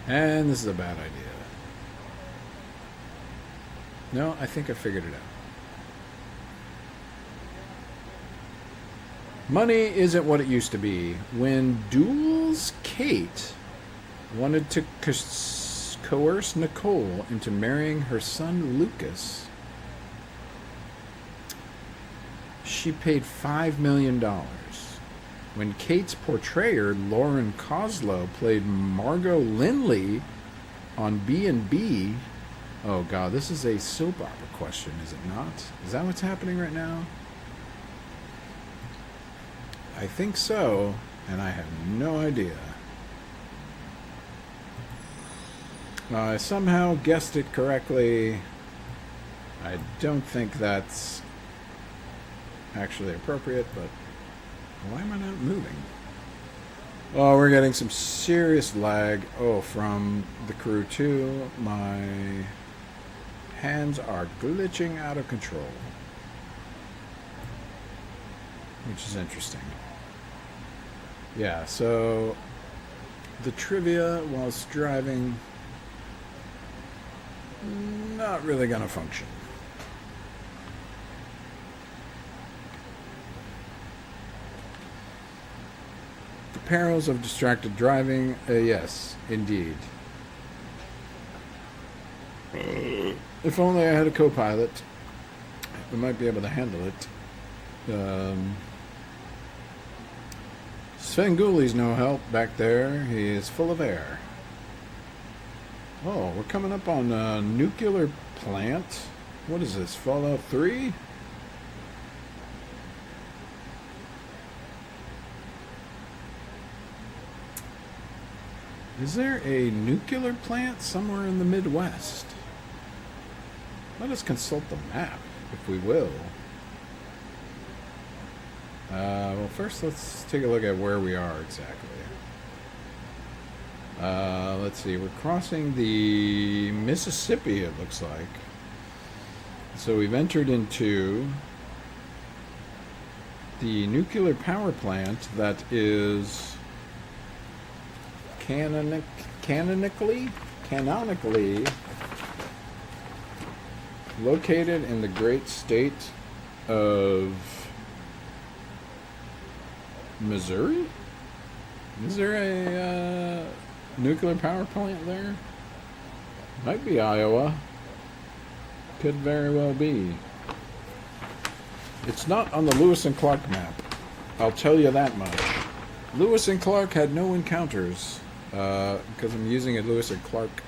And this is a bad idea. No, I think I figured it out. Money isn't what it used to be. When Duel's Kate wanted to coerce Nicole into marrying her son Lucas, she paid $5 million. When Kate's portrayer, Lauren Koslow, played Margot Lindley on B&B... Oh, God, this is a soap opera question, is it not? Is that what's happening right now? I think so, and I have no idea. I somehow guessed it correctly. I don't think that's actually appropriate, but why am I not moving? Oh, we're getting some serious lag. Oh, from the crew too. My hands are glitching out of control, which is interesting. Yeah, so the trivia whilst driving, not really gonna function. The perils of distracted driving, yes, indeed. If only I had a co-pilot, we might be able to handle it. Sven Gulli's no help back there. He is full of air. Oh, we're coming up on a nuclear plant. What is this, Fallout 3? Is there a nuclear plant somewhere in the Midwest? Let us consult the map, if we will. Well, first let's take a look at where we are exactly. Let's see, we're crossing the Mississippi, it looks like. So we've entered into the nuclear power plant that is canonically located in the great state of Missouri? Is there a nuclear power plant there? Might be Iowa. Could very well be. It's not on the Lewis and Clark map. I'll tell you that much. Lewis and Clark had no encounters because I'm using a Lewis and Clark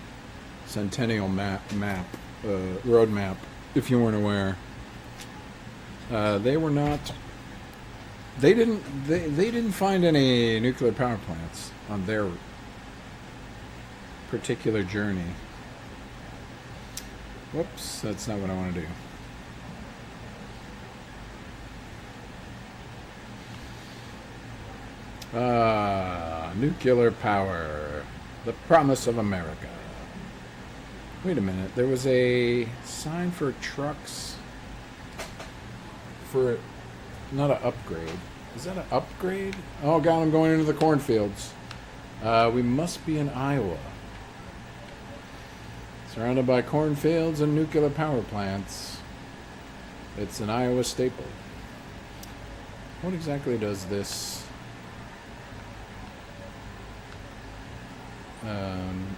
Centennial road map, if you weren't aware. They were not... They didn't find any nuclear power plants on their particular journey. Whoops, that's not what I want to do. Nuclear power, the promise of America. Wait a minute, there was a sign for trucks for... Not an upgrade. Is that an upgrade? Oh God, I'm going into the cornfields. We must be in Iowa. Surrounded by cornfields and nuclear power plants. It's an Iowa staple. What exactly does this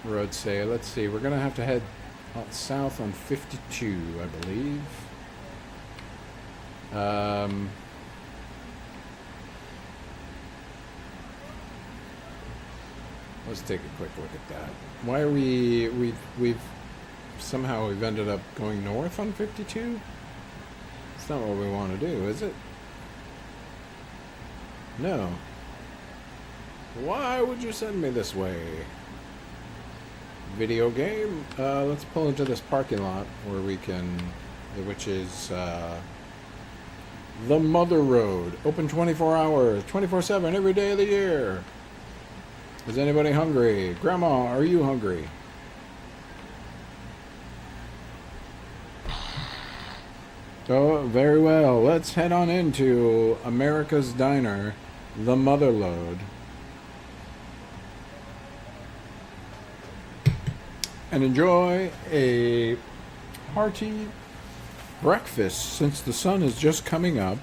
road say? Let's see. We're going to have to head south on 52, I believe. Let's take a quick look at that. Why are we've somehow we've ended up going north on 52? It's not what we want to do, is it? No. Why would you send me this way? Video game? Let's pull into this parking lot where we can, which is the Mother Road. Open 24 hours, 24/7, every day of the year. Is anybody hungry? Grandma, are you hungry? Oh, very well. Let's head on into America's Diner, the Mother Lode, and enjoy a hearty breakfast since the sun is just coming up.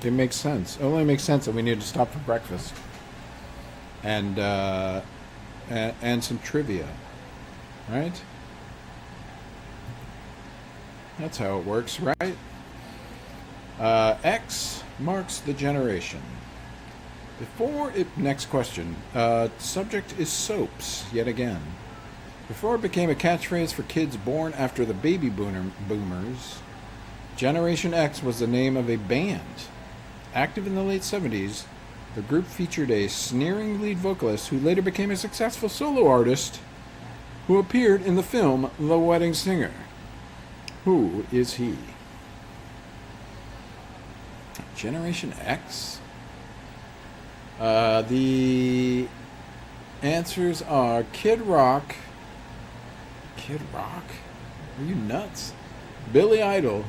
It makes sense. It only makes sense that we need to stop for breakfast and some trivia, right? That's how it works, right? X marks the generation. Next question. Subject is soaps, yet again. Before it became a catchphrase for kids born after the baby boomers, Generation X was the name of a band. Active in the late 70s, the group featured a sneering lead vocalist who later became a successful solo artist who appeared in the film The Wedding Singer. Who is he? Generation X? The answers are Kid Rock. Kid Rock? Are you nuts? Billy Idol,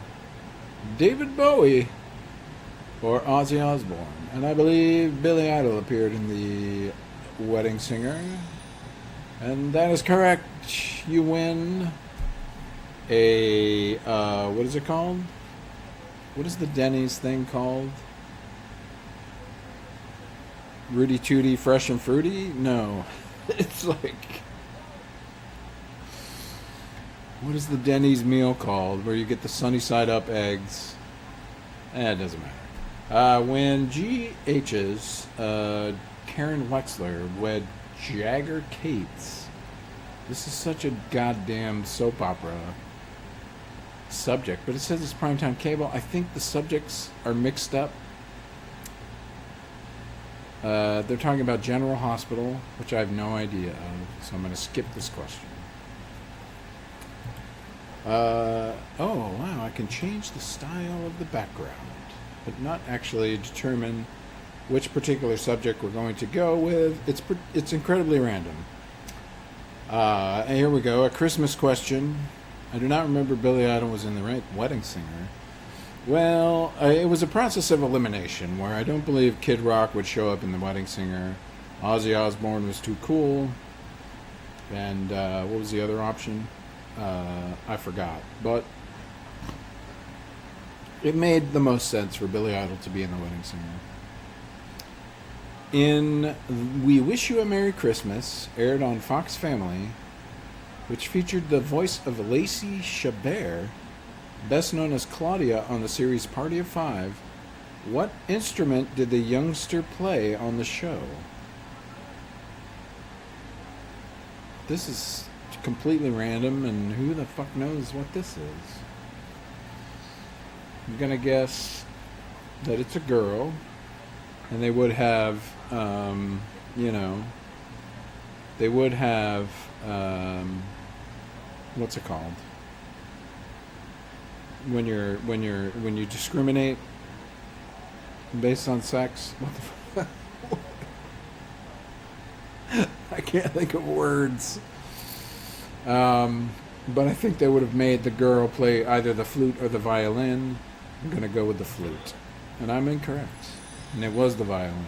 David Bowie, or Ozzy Osbourne. And I believe Billy Idol appeared in The Wedding Singer. And that is correct. You win a, what is it called? What is the Denny's thing called? Rudy Tooty Fresh and Fruity? No. It's like... What is the Denny's meal called where you get the sunny side up eggs? It doesn't matter. When GH's Karen Wexler wed Jagger Cates. This is such a goddamn soap opera subject, but it says it's primetime cable. I think the subjects are mixed up. They're talking about General Hospital, which I have no idea of, so I'm going to skip this question. Oh, wow, I can change the style of the background, but not actually determine which particular subject we're going to go with. It's incredibly random. And here we go, a Christmas question. I do not remember Billy Idol was in The Wedding Singer. Well, it was a process of elimination where I don't believe Kid Rock would show up in The Wedding Singer. Ozzy Osbourne was too cool. And what was the other option? I forgot. But it made the most sense for Billy Idol to be in The Wedding Singer. In We Wish You a Merry Christmas, aired on Fox Family, which featured the voice of Lacey Chabert, best known as Claudia on the series Party of Five, what instrument did the youngster play on the show? This is completely random, and who the fuck knows what this is? I'm gonna guess that it's a girl, and they would have, they would have, what's it called? When you discriminate based on sex. What the fuck? I can't think of words. But I think they would have made the girl play either the flute or the violin. I'm going to go with the flute. And I'm incorrect. And it was the violin.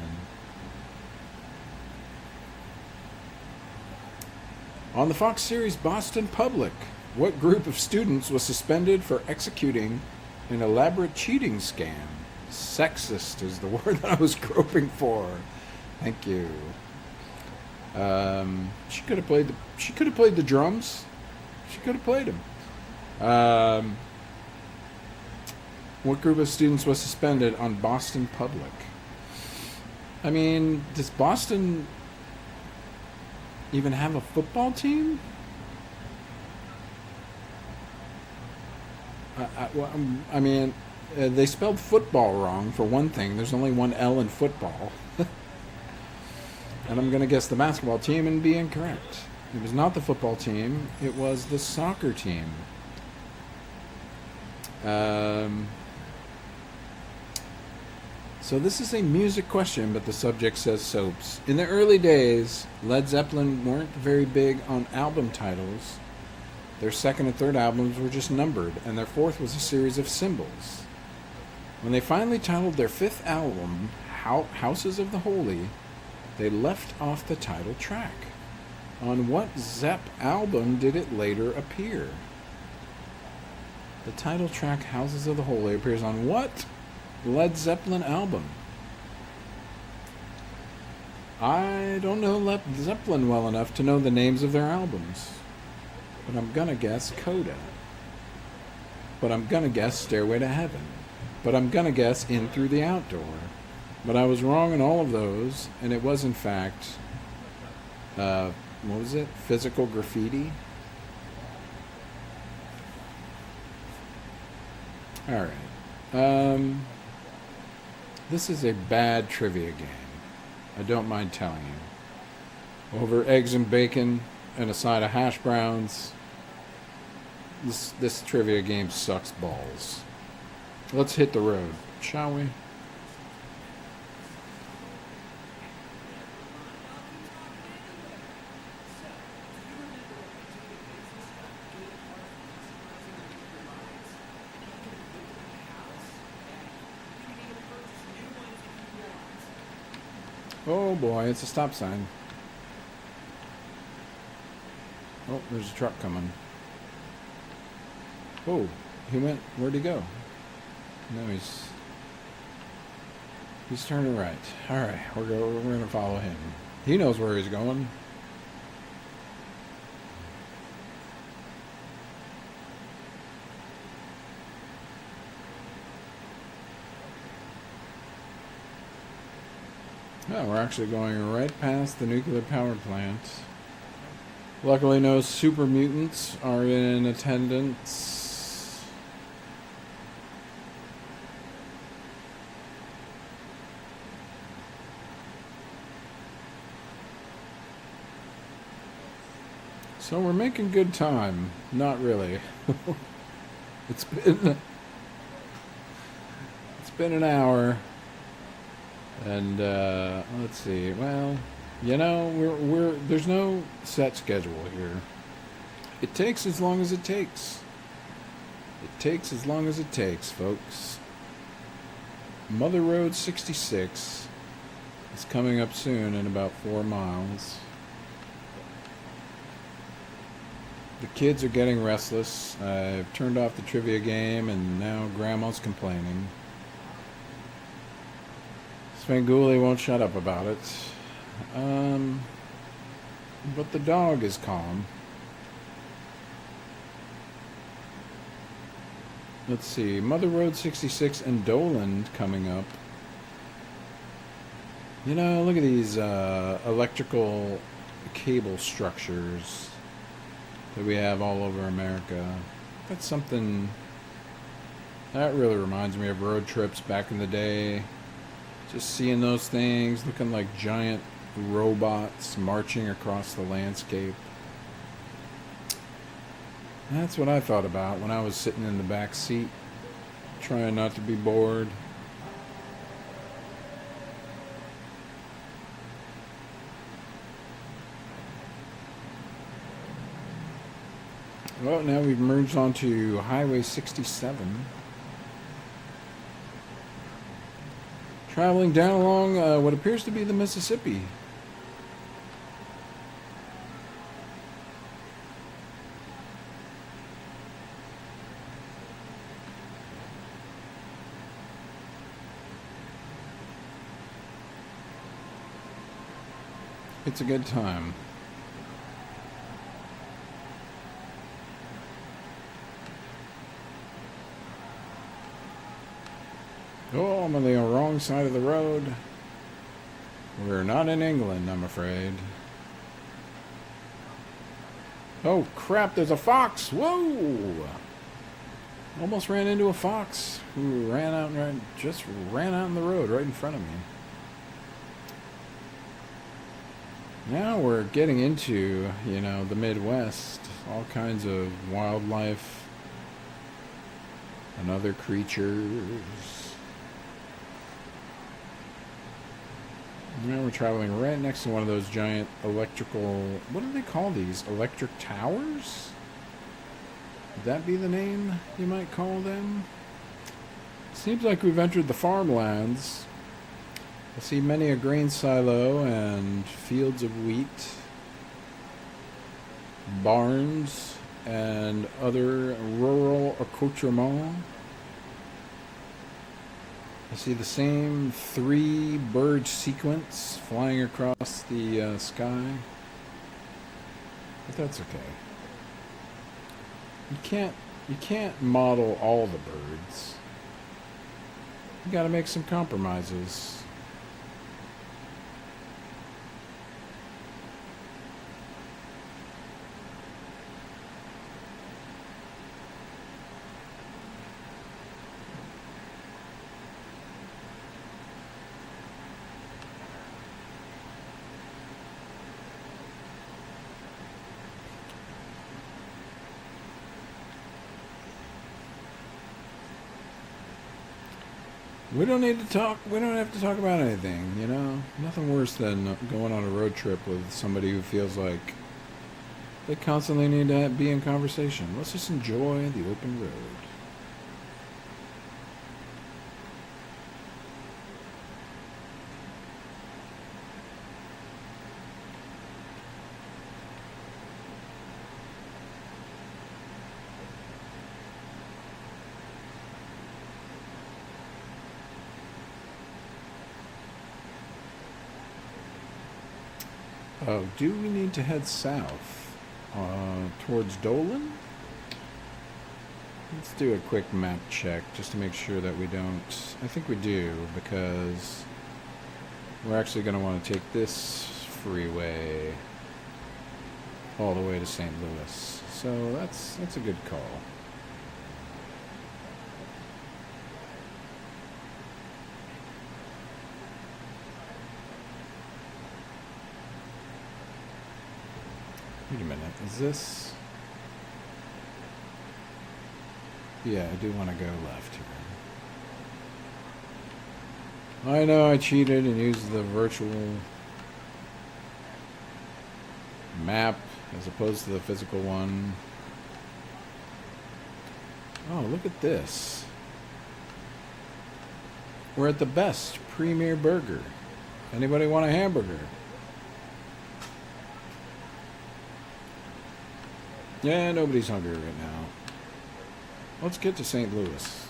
On the Fox series Boston Public, what group of students was suspended for executing an elaborate cheating scam? Sexist is the word that I was groping for. Thank you. She could have played the drums. She could have played them. What group of students was suspended on Boston Public? I mean, does Boston even have a football team? I mean, they spelled football wrong for one thing. There's only one L in football. And I'm going to guess the basketball team and be incorrect. It was not the football team, it was the soccer team. So this is a music question, but the subject says soaps. In the early days, Led Zeppelin weren't very big on album titles. Their second and third albums were just numbered, and their fourth was a series of symbols. When they finally titled their fifth album, Houses of the Holy, they left off the title track. On what Zepp album did it later appear? The title track Houses of the Holy appears on what Led Zeppelin album? I don't know Led Zeppelin well enough to know the names of their albums, but I'm gonna guess Coda. But I'm gonna guess Stairway to Heaven. But I'm gonna guess In Through the Outdoor. But I was wrong in all of those, and it was in fact, what was it? Physical Graffiti? Alright. This is a bad trivia game. I don't mind telling you. Over eggs and bacon and a side of hash browns. This trivia game sucks balls. Let's hit the road, shall we? Oh boy, it's a stop sign. Oh, there's a truck coming. Oh, he went, where'd he go? No, he's turning right. Alright, we're gonna follow him. He knows where he's going. Oh, we're actually going right past the nuclear power plant. Luckily, no super mutants are in attendance. So we're making good time. Not really. It's been an hour. And let's see. Well, you know, we're there's no set schedule here. It takes as long as it takes. It takes as long as it takes, folks. Mother Road 66 is coming up soon in about 4 miles. The kids are getting restless. I've turned off the trivia game, and now Grandma's complaining. Svengoolie won't shut up about it. But the dog is calm. Let's see. Mother Road 66 and Doland coming up. You know, look at these electrical cable structures that we have all over America. That's something that really reminds me of road trips back in the day. Just seeing those things looking like giant robots marching across the landscape. That's what I thought about when I was sitting in the back seat, trying not to be bored. Well, now we've merged onto Highway 67. Traveling down along what appears to be the Mississippi. It's a good time. Oh, I'm on the wrong side of the road. We're not in England, I'm afraid. Oh crap, there's a fox! Whoa! Almost ran into a fox who just ran out in the road right in front of me. Now we're getting into, the Midwest. All kinds of wildlife and other creatures. Now we're traveling right next to one of those giant electrical... What do they call these? Electric towers? Would that be the name you might call them? Seems like we've entered the farmlands. I see many a grain silo and fields of wheat, barns, and other rural accoutrements. I see the same 3-bird sequence flying across the sky, but that's okay. You can't model all the birds. You got to make some compromises. We don't need to talk. We don't have to talk about anything, Nothing worse than going on a road trip with somebody who feels like they constantly need to be in conversation. Let's just enjoy the open road. Oh, do we need to head south towards Dolan? Let's do a quick map check just to make sure that we don't... I think we do, because we're actually going to want to take this freeway all the way to St. Louis. So that's a good call. Wait a minute, is this... Yeah, I do want to go left here. I know I cheated and used the virtual map as opposed to the physical one. Oh, look at this. We're at the best Premier Burger. Anybody want a hamburger? Yeah, nobody's hungry right now. Let's get to St. Louis.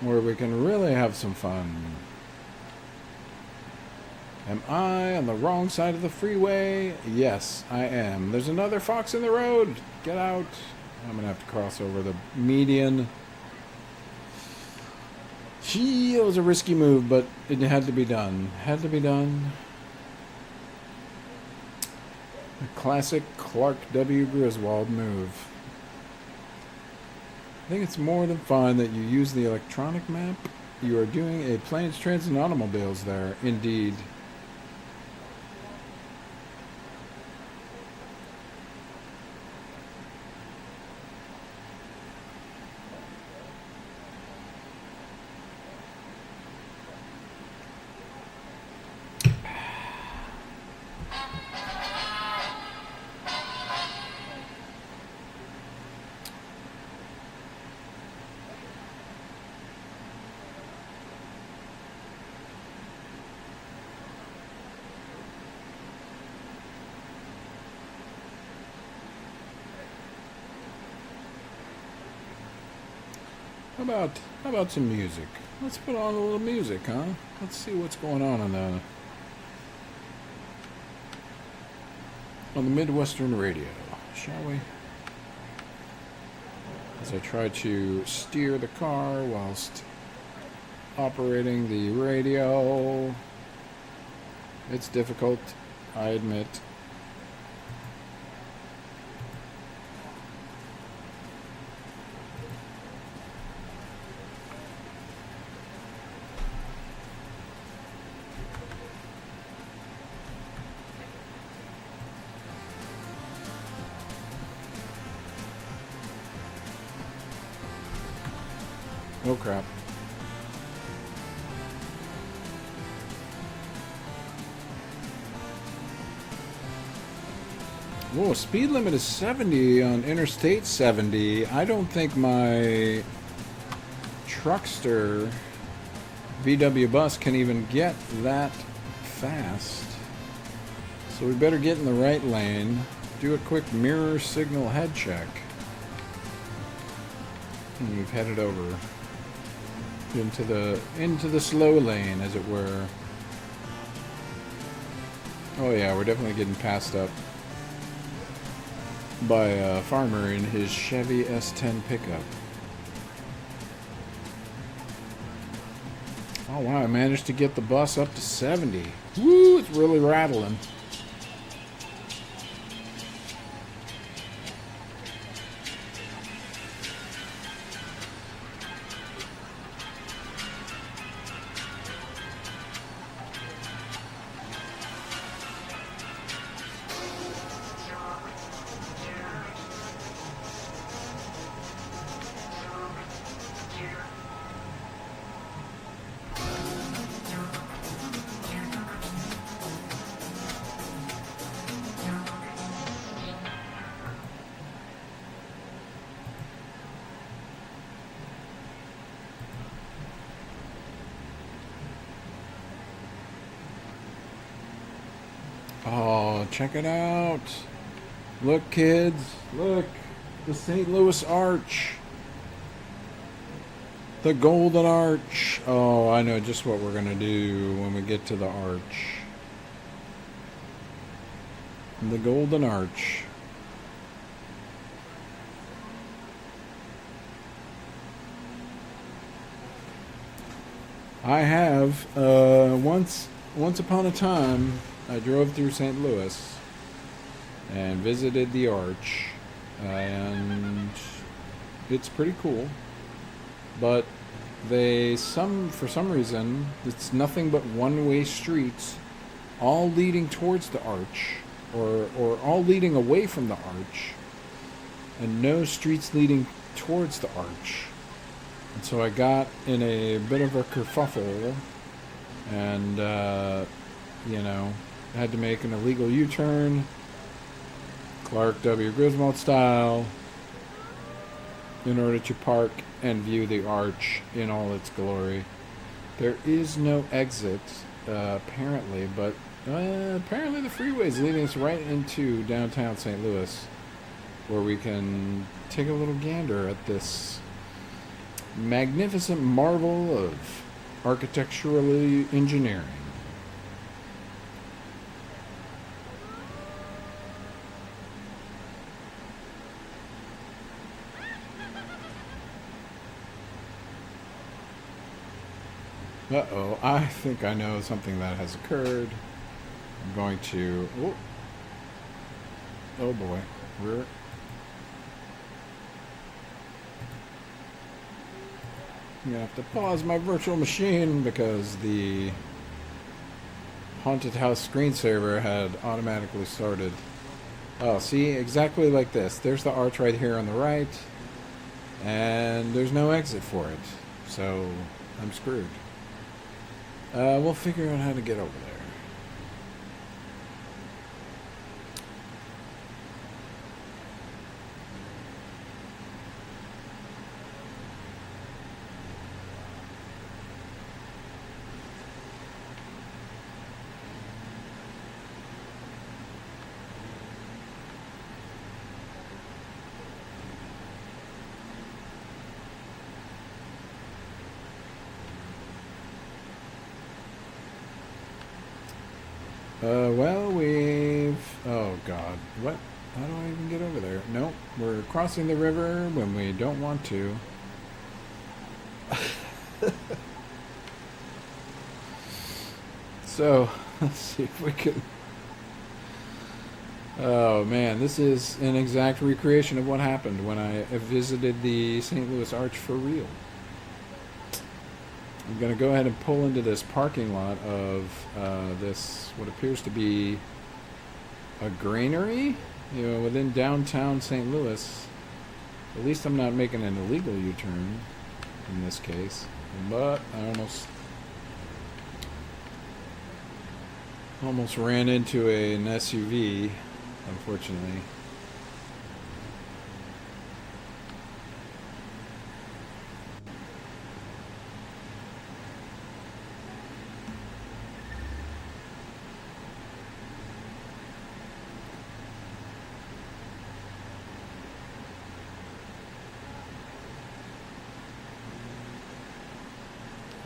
Where we can really have some fun. Am I on the wrong side of the freeway? Yes, I am. There's another fox in the road. Get out. I'm going to have to cross over the median. Gee, it was a risky move, but it had to be done. Had to be done. A classic Clark W. Griswold move. I think it's more than fine that you use the electronic map. You are doing a planes, trains, and automobiles there. Indeed. How about some music? Let's put on a little music, huh? Let's see what's going on the Midwestern radio, shall we? as I try to steer the car whilst operating the radio. It's difficult, I admit. Oh crap. Whoa, speed limit is 70 on Interstate 70. I don't think my Truckster VW bus can even get that fast. So we better get in the right lane. Do a quick mirror signal head check. And we've headed over into the slow lane, as it were. Oh yeah, we're definitely getting passed up by a farmer in his Chevy S10 pickup. Oh wow, I managed to get the bus up to 70. Woo, it's really rattling. Oh, check it out. Look, kids. Look. The St. Louis Arch. The Golden Arch. Oh, I know just what we're going to do when we get to the arch. The Golden Arch. I have, once upon a time, I drove through St. Louis and visited the Arch, and it's pretty cool. But for some reason, it's nothing but one-way streets, all leading towards the Arch, or all leading away from the Arch, and no streets leading towards the Arch. And so I got in a bit of a kerfuffle, and had to make an illegal U-turn, Clark W. Griswold style, in order to park and view the arch in all its glory. There is no exit, apparently, but apparently the freeway is leading us right into downtown St. Louis, where we can take a little gander at this magnificent marvel of architectural engineering. Uh-oh, I think I know something that has occurred. I'm going to... Oh boy. I'm going to have to pause my virtual machine because the Haunted House screensaver had automatically started. Oh, see? Exactly like this. There's the arch right here on the right. And there's no exit for it. So, I'm screwed. We'll figure out how to get over there. Well, we've... Oh, God. What? How do I even get over there? Nope, we're crossing the river when we don't want to. So, let's see if we can... Oh man, this is an exact recreation of what happened when I visited the St. Louis Arch for real. I'm going to go ahead and pull into this parking lot of this, what appears to be a granary, within downtown St. Louis. At least I'm not making an illegal U-turn in this case. But I almost ran into an SUV, unfortunately.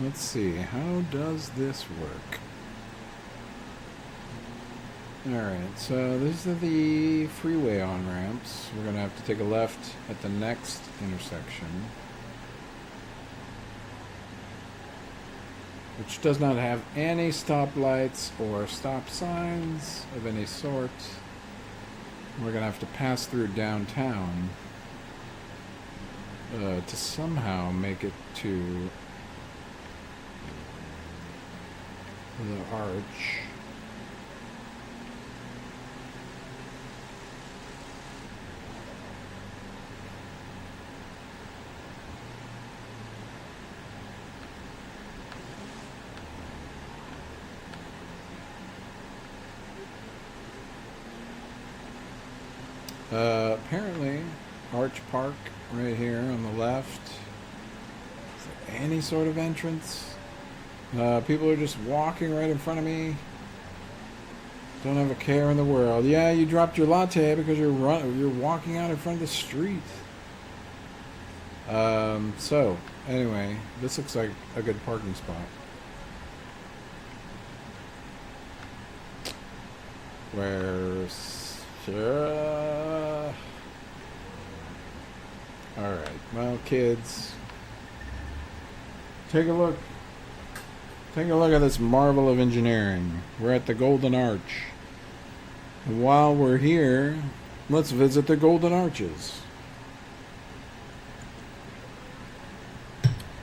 Let's see, how does this work? Alright, so these are the freeway on-ramps. We're going to have to take a left at the next intersection, which does not have any stoplights or stop signs of any sort. We're going to have to pass through downtown to somehow make it to the arch. Apparently, Arch Park right here on the left. Is there any sort of entrance? People are just walking right in front of me. Don't have a care in the world. Yeah, you dropped your latte because you're walking out in front of the street. So anyway, this looks like a good parking spot. Where's all right, well, kids, take a look. Take a look at this marvel of engineering. We're at the Golden Arch. And while we're here, let's visit the Golden Arches.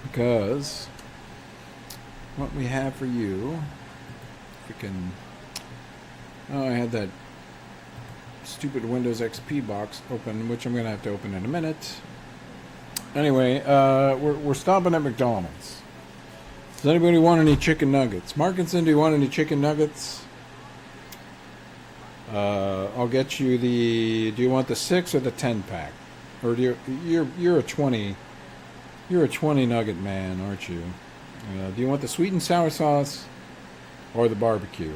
Because what we have for you, if we can... Oh, I had that stupid Windows XP box open, which I'm going to have to open in a minute. Anyway, we're stopping at McDonald's. Does anybody want any chicken nuggets? Markinson, do you want any chicken nuggets? I'll get you the... Do you want the 6 or the 10 pack? Or do you're a 20... You're a 20 nugget man, aren't you? Do you want the sweet and sour sauce or the barbecue?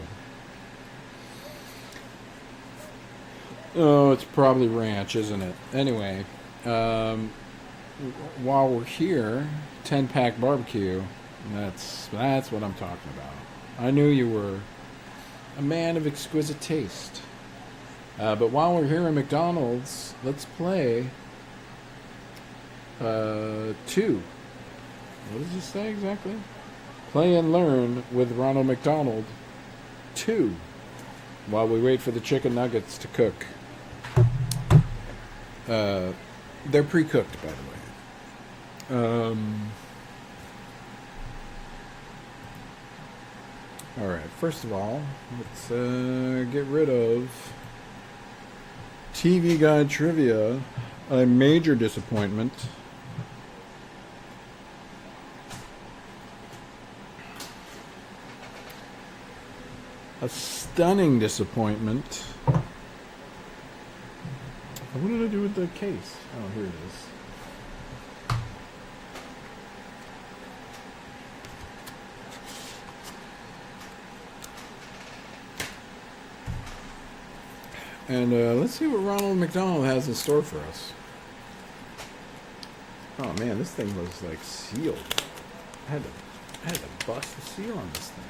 Oh, it's probably ranch, isn't it? Anyway, while we're here, 10 pack barbecue. That's what I'm talking about. I knew you were a man of exquisite taste. But while we're here at McDonald's, let's play 2. What does it say exactly? Play and learn with Ronald McDonald 2. While we wait for the chicken nuggets to cook. They're pre-cooked, by the way. Alright, first of all, let's get rid of TV Guide Trivia, a major disappointment. A stunning disappointment. What did I do with the case? Oh, here it is. And let's see what Ronald McDonald has in store for us. Oh man, this thing was like sealed. I had to bust the seal on this thing.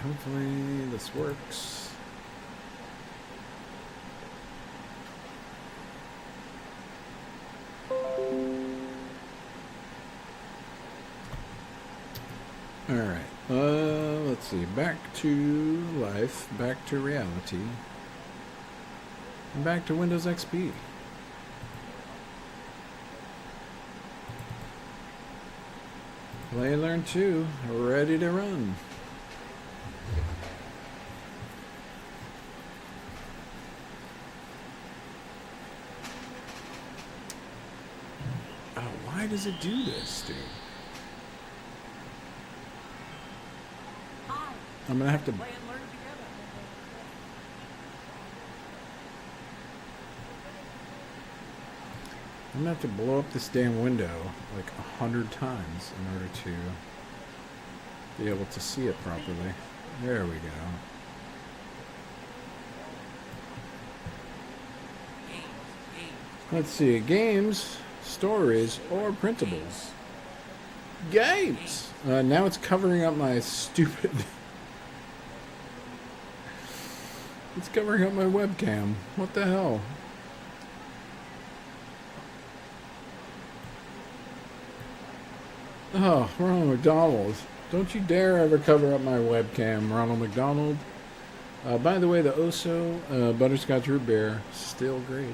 hopefully this works. Alright, let's see. Back to life, back to reality, and back to Windows XP. Play, learn 2, ready to run. Oh, why does it do this, dude? I'm gonna have to. I'm gonna have to blow up this damn window like 100 times in order to be able to see it properly. There we go. Let's see. Games, stories, or printables. Games! Now it's covering up my stupid... It's covering up my webcam. What the hell? Oh, Ronald McDonald. Don't you dare ever cover up my webcam, Ronald McDonald. By the way, the Oso Butterscotch Root Beer, still great.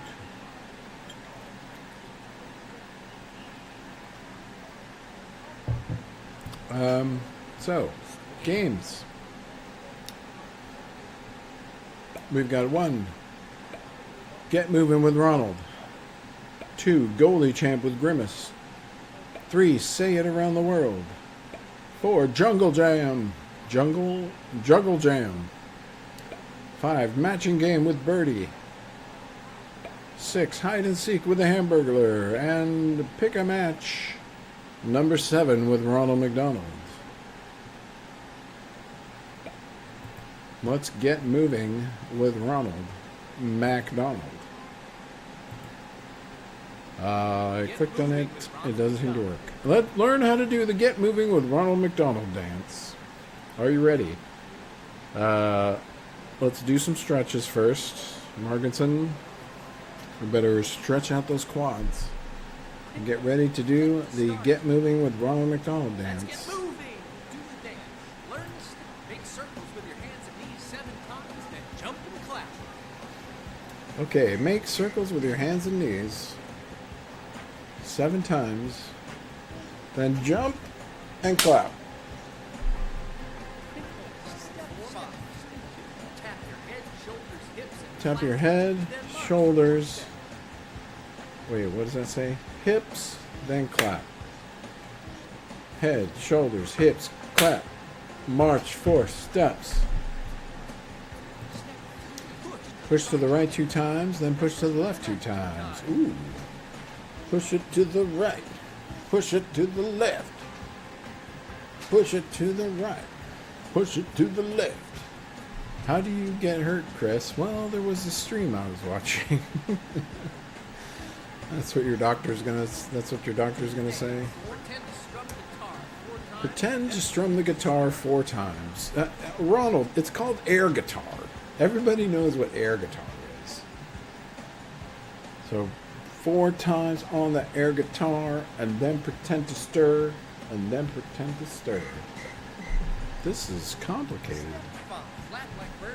So, games. We've got 1, Get Moving with Ronald. 2, Goalie Champ with Grimace. 3, Say It Around the World. 4, Jungle Jam. Juggle Jam. 5, Matching Game with Birdie. 6, Hide and Seek with the Hamburglar. And Pick a Match. Number 7 with Ronald McDonald. Let's get moving with Ronald McDonald. I clicked on it. It doesn't seem to work. Let's learn how to do the Get Moving with Ronald McDonald dance. Are you ready? Let's do some stretches first. Marginson, we better stretch out those quads and get ready to do the Get Moving with Ronald McDonald dance. Let's get moving. Do the dance. Learn to make circles with your hands and knees 7 times, then jump and clap. Okay, make circles with your hands and knees 7 times, then jump and clap. Tap your head, shoulders. Wait, what does that say? Hips, then clap. Head, shoulders, hips, clap. March 4 steps. Push to the right 2 times, then push to the left 2 times. Ooh. Push it to the right. Push it to the left. Push it to the right. Push it to the left. How do you get hurt, Chris? Well, there was a stream I was watching. That's what your doctor's gonna say. Pretend to strum the guitar 4 times. Ronald, it's called air guitar. Everybody knows what air guitar is. So 4 times on the air guitar, and then pretend to stir, and then pretend to stir. This is complicated.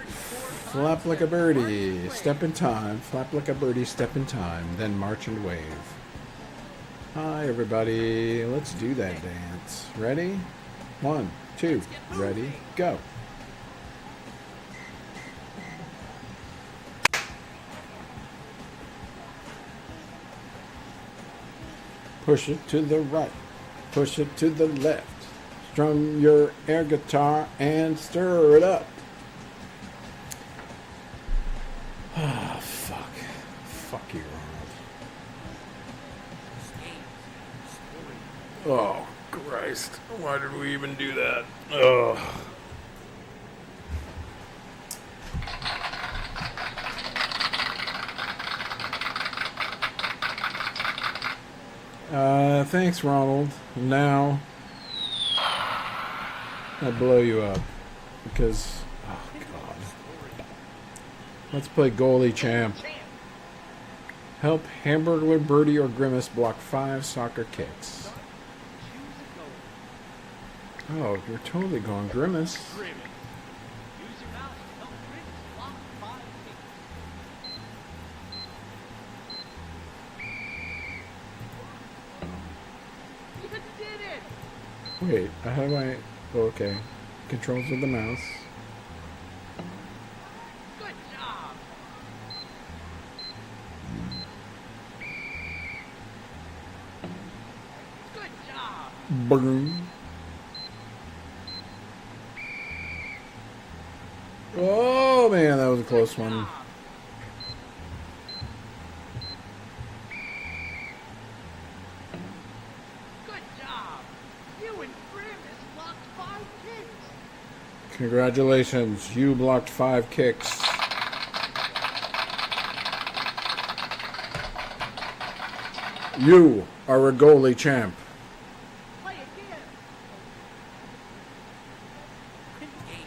Flap like a birdie, step in time. Flap like a birdie, step in time. Then march and wave. Hi, everybody. Let's do that dance. Ready? 1, 2, ready, go. Push it to the right. Push it to the left. Strum your air guitar and stir it up. Ah, fuck. Fuck you, Ronald. Oh, Christ. Why did we even do that? Ugh. Thanks, Ronald. Now, I blow you up. because, oh god. Let's play goalie champ. Help Hamburglar, Birdie, or Grimace block 5 soccer kicks. Oh, you're totally going Grimace. Grimace. Use your mouse to help Grimace block 5 kicks. You did it! Wait, how do I... Oh, okay. Controls with the mouse. Good job! Good job! Boom. Oh man, that was a close one. Good job! You and Grimace blocked 5 kicks! Congratulations, you blocked 5 kicks. You are a goalie champ. Play again! Print games.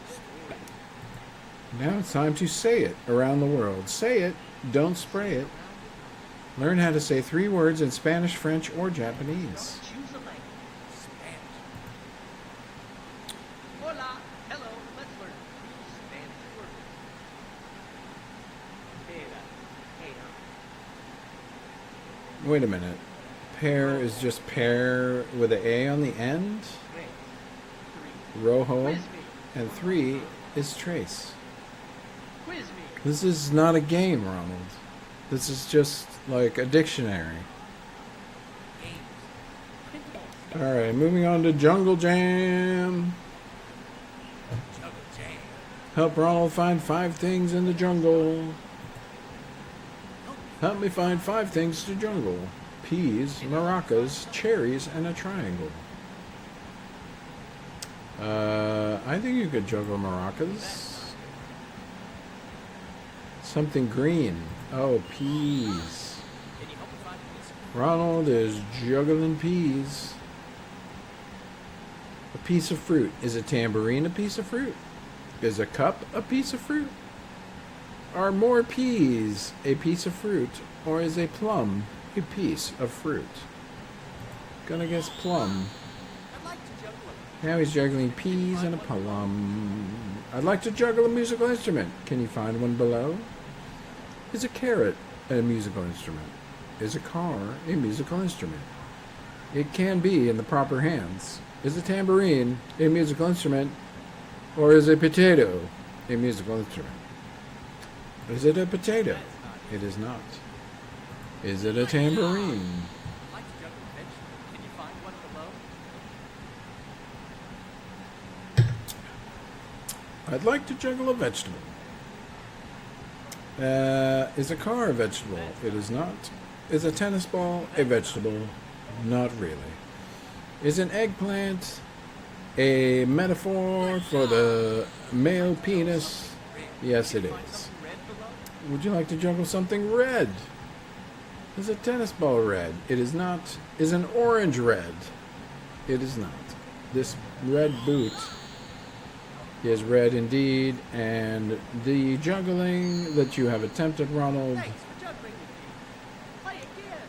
Story. Now it's time to say it around the world. Say it, don't spray it. Learn how to say 3 words in Spanish, French, or Japanese. Choose a language. Spanish. Hola. Hello. Let's learn 2 Spanish words. Pera. Pear. Wait a minute. Pear is just pear with an A on the end? Tres. 3. Rojo. Quiz me. And 3 is trace. Quiz me. This is not a game, Ronald. This is just like a dictionary. Games. Print. Alright, moving on to Jungle Jam. Jungle Jam. Help Ronald find 5 things in the jungle. Help me find 5 things to jungle. Peas, maracas, cherries, and a triangle. I think you could juggle maracas. Something green. Oh, peas. Can you help me find this? Ronald is juggling peas. A piece of fruit. Is a tambourine a piece of fruit? Is a cup a piece of fruit? Are more peas a piece of fruit? Or is a plum a piece of fruit? Gonna guess plum. I'd like to juggle it. Now he's juggling peas and a plum. I'd like to juggle a musical instrument. Can you find one below? Is a carrot a musical instrument? Is a car a musical instrument? It can be in the proper hands. Is a tambourine a musical instrument? Or is a potato a musical instrument? Is it a potato? It is not. Is it a tambourine? I'd like to juggle a vegetable. Can you find one below? I'd like to juggle a vegetable. Is a car a vegetable? It is not. Is a tennis ball a vegetable? Not really. Is an eggplant a metaphor for the male penis? Yes, it is. Something red below? Would you like to juggle something red? Is a tennis ball red? It is not. Is an orange red? It is not. This red boot is red indeed, and the juggling that you have attempted, Ronald, Thanks for juggling with me. Play again.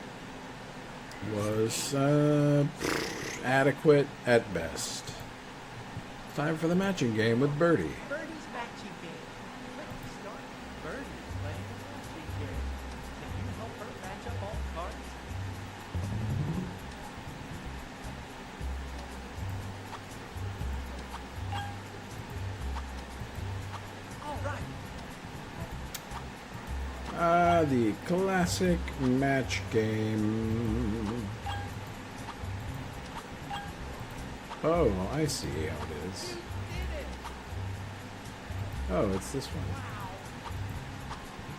was adequate at best. Time for the matching game with Birdie. Birdie's matching game. Click to start. Birdie is playing the matching game. Can you help her match up all the cards? All right. The classic match game. Oh, I see how it is. You did it. Oh, it's this one.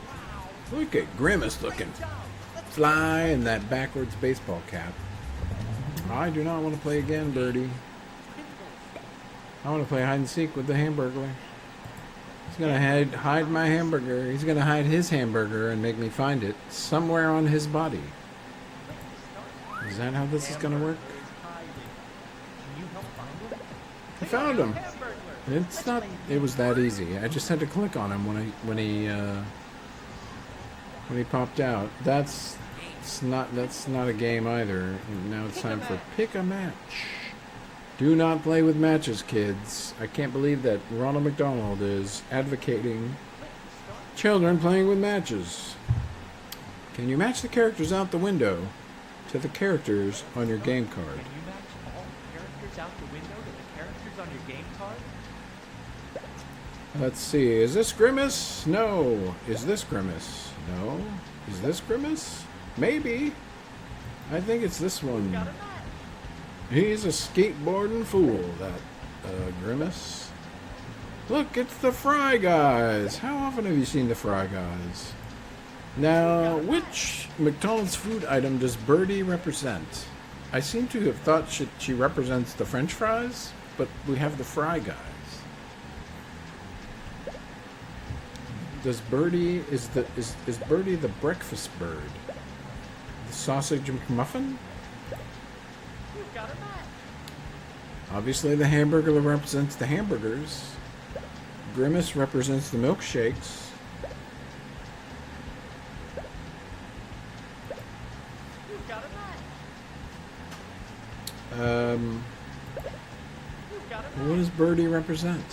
Wow. Look at Grimace looking Great job. Let's fly in that backwards baseball cap. I do not want to play again, Birdie. I want to play hide and seek with the Hamburglar. He's gonna hide my hamburger. He's gonna hide his hamburger and make me find it somewhere on his body. Is that how this is gonna work? Hamburger is hiding. Can you help find him? I found him. Hamburglar. It's not. It was that easy. I just had to click on him when he popped out. That's not a game either. And now it's time for pick a match. Do not play with matches, kids. I can't believe that Ronald McDonald is advocating children playing with matches. Can you match the characters out the window to the characters on your game card? Can you match all characters out the window to the characters on your game card? Let's see. Is this Grimace? No. Is this Grimace? No. Is this Grimace? Maybe. I think it's this one. Got a match. He's a skateboarding fool, that Grimace. Look, it's the Fry Guys. How often have you seen the Fry Guys? Now, which McDonald's food item does Birdie represent? I seem to have thought she represents the French fries, but we have the Fry Guys. Does Birdie is Birdie the breakfast bird? The sausage McMuffin? You've got a match. Obviously, the hamburger represents the hamburgers. Grimace represents the milkshakes. You've got a match. You've got a match. What does Birdie represent?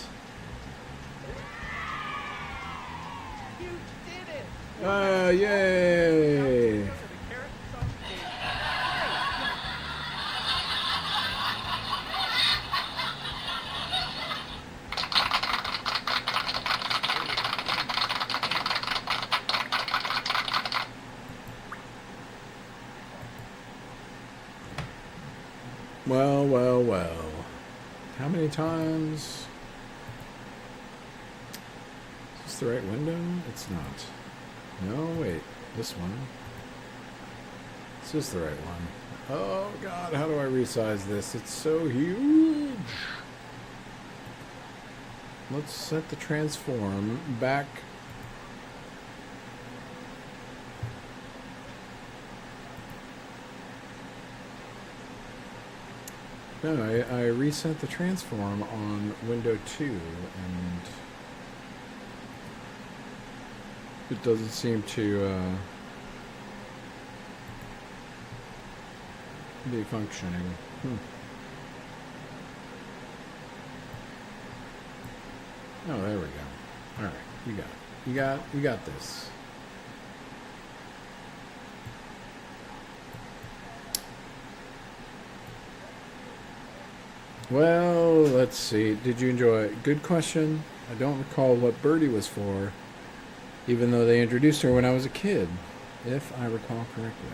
You did it. Yay! To the characters on your game. Well, well, well. How many times? Is this the right window? It's not. No, wait. This one. This is the right one. Oh, God, how do I resize this? It's so huge. Let's set the transform back. No, I reset the transform on window 2 and it doesn't seem to be functioning. Oh, there we go. All right, you got this. Well, let's see. Did you enjoy it? Good question. I don't recall what Birdie was for, even though they introduced her when I was a kid, if I recall correctly.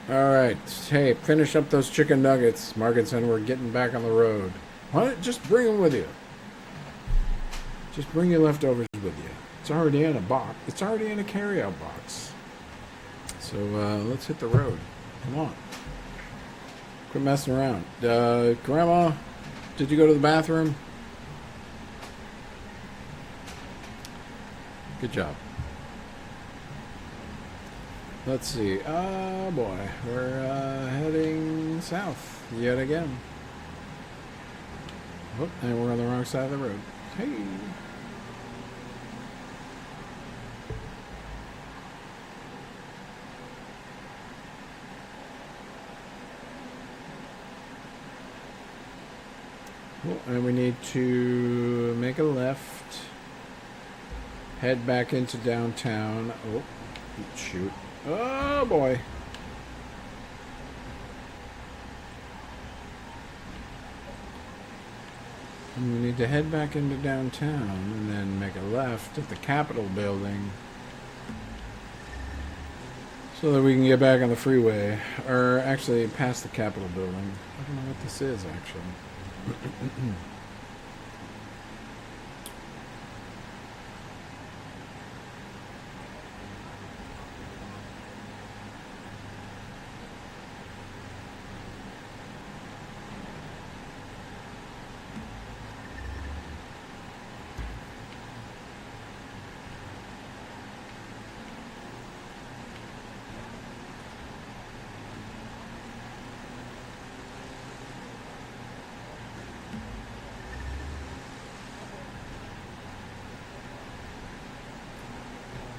All right. Hey, finish up those chicken nuggets, Markinson. We're getting back on the road. Why don't just bring them with you? Just bring your leftovers with you. It's already in a box. It's already in a carryout box. So let's hit the road. Come on. Quit messing around. Grandma, did you go to the bathroom? Good job. Let's see. Oh boy, we're heading south yet again. Oh, and we're on the wrong side of the road. Hey. Oh, and we need to make a left. Head back into downtown. Oh, shoot. Oh boy. And we need to head back into downtown and then make a left at the Capitol building so that we can get back on the freeway. Or actually past the Capitol building. I don't know what this is actually.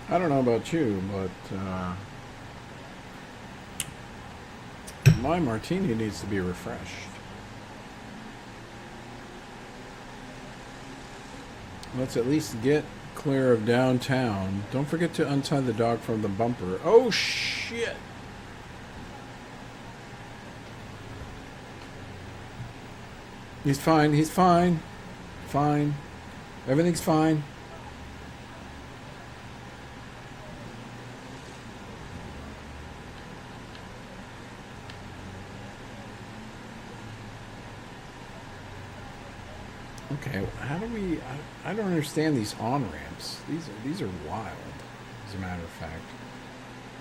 I don't know about you, but my martini needs to be refreshed. Let's at least get clear of downtown. Don't forget to untie the dog from the bumper. Oh, shit! He's fine. He's fine. Fine. Everything's fine. Okay, how do we? I don't understand these on ramps. These are wild, as a matter of fact.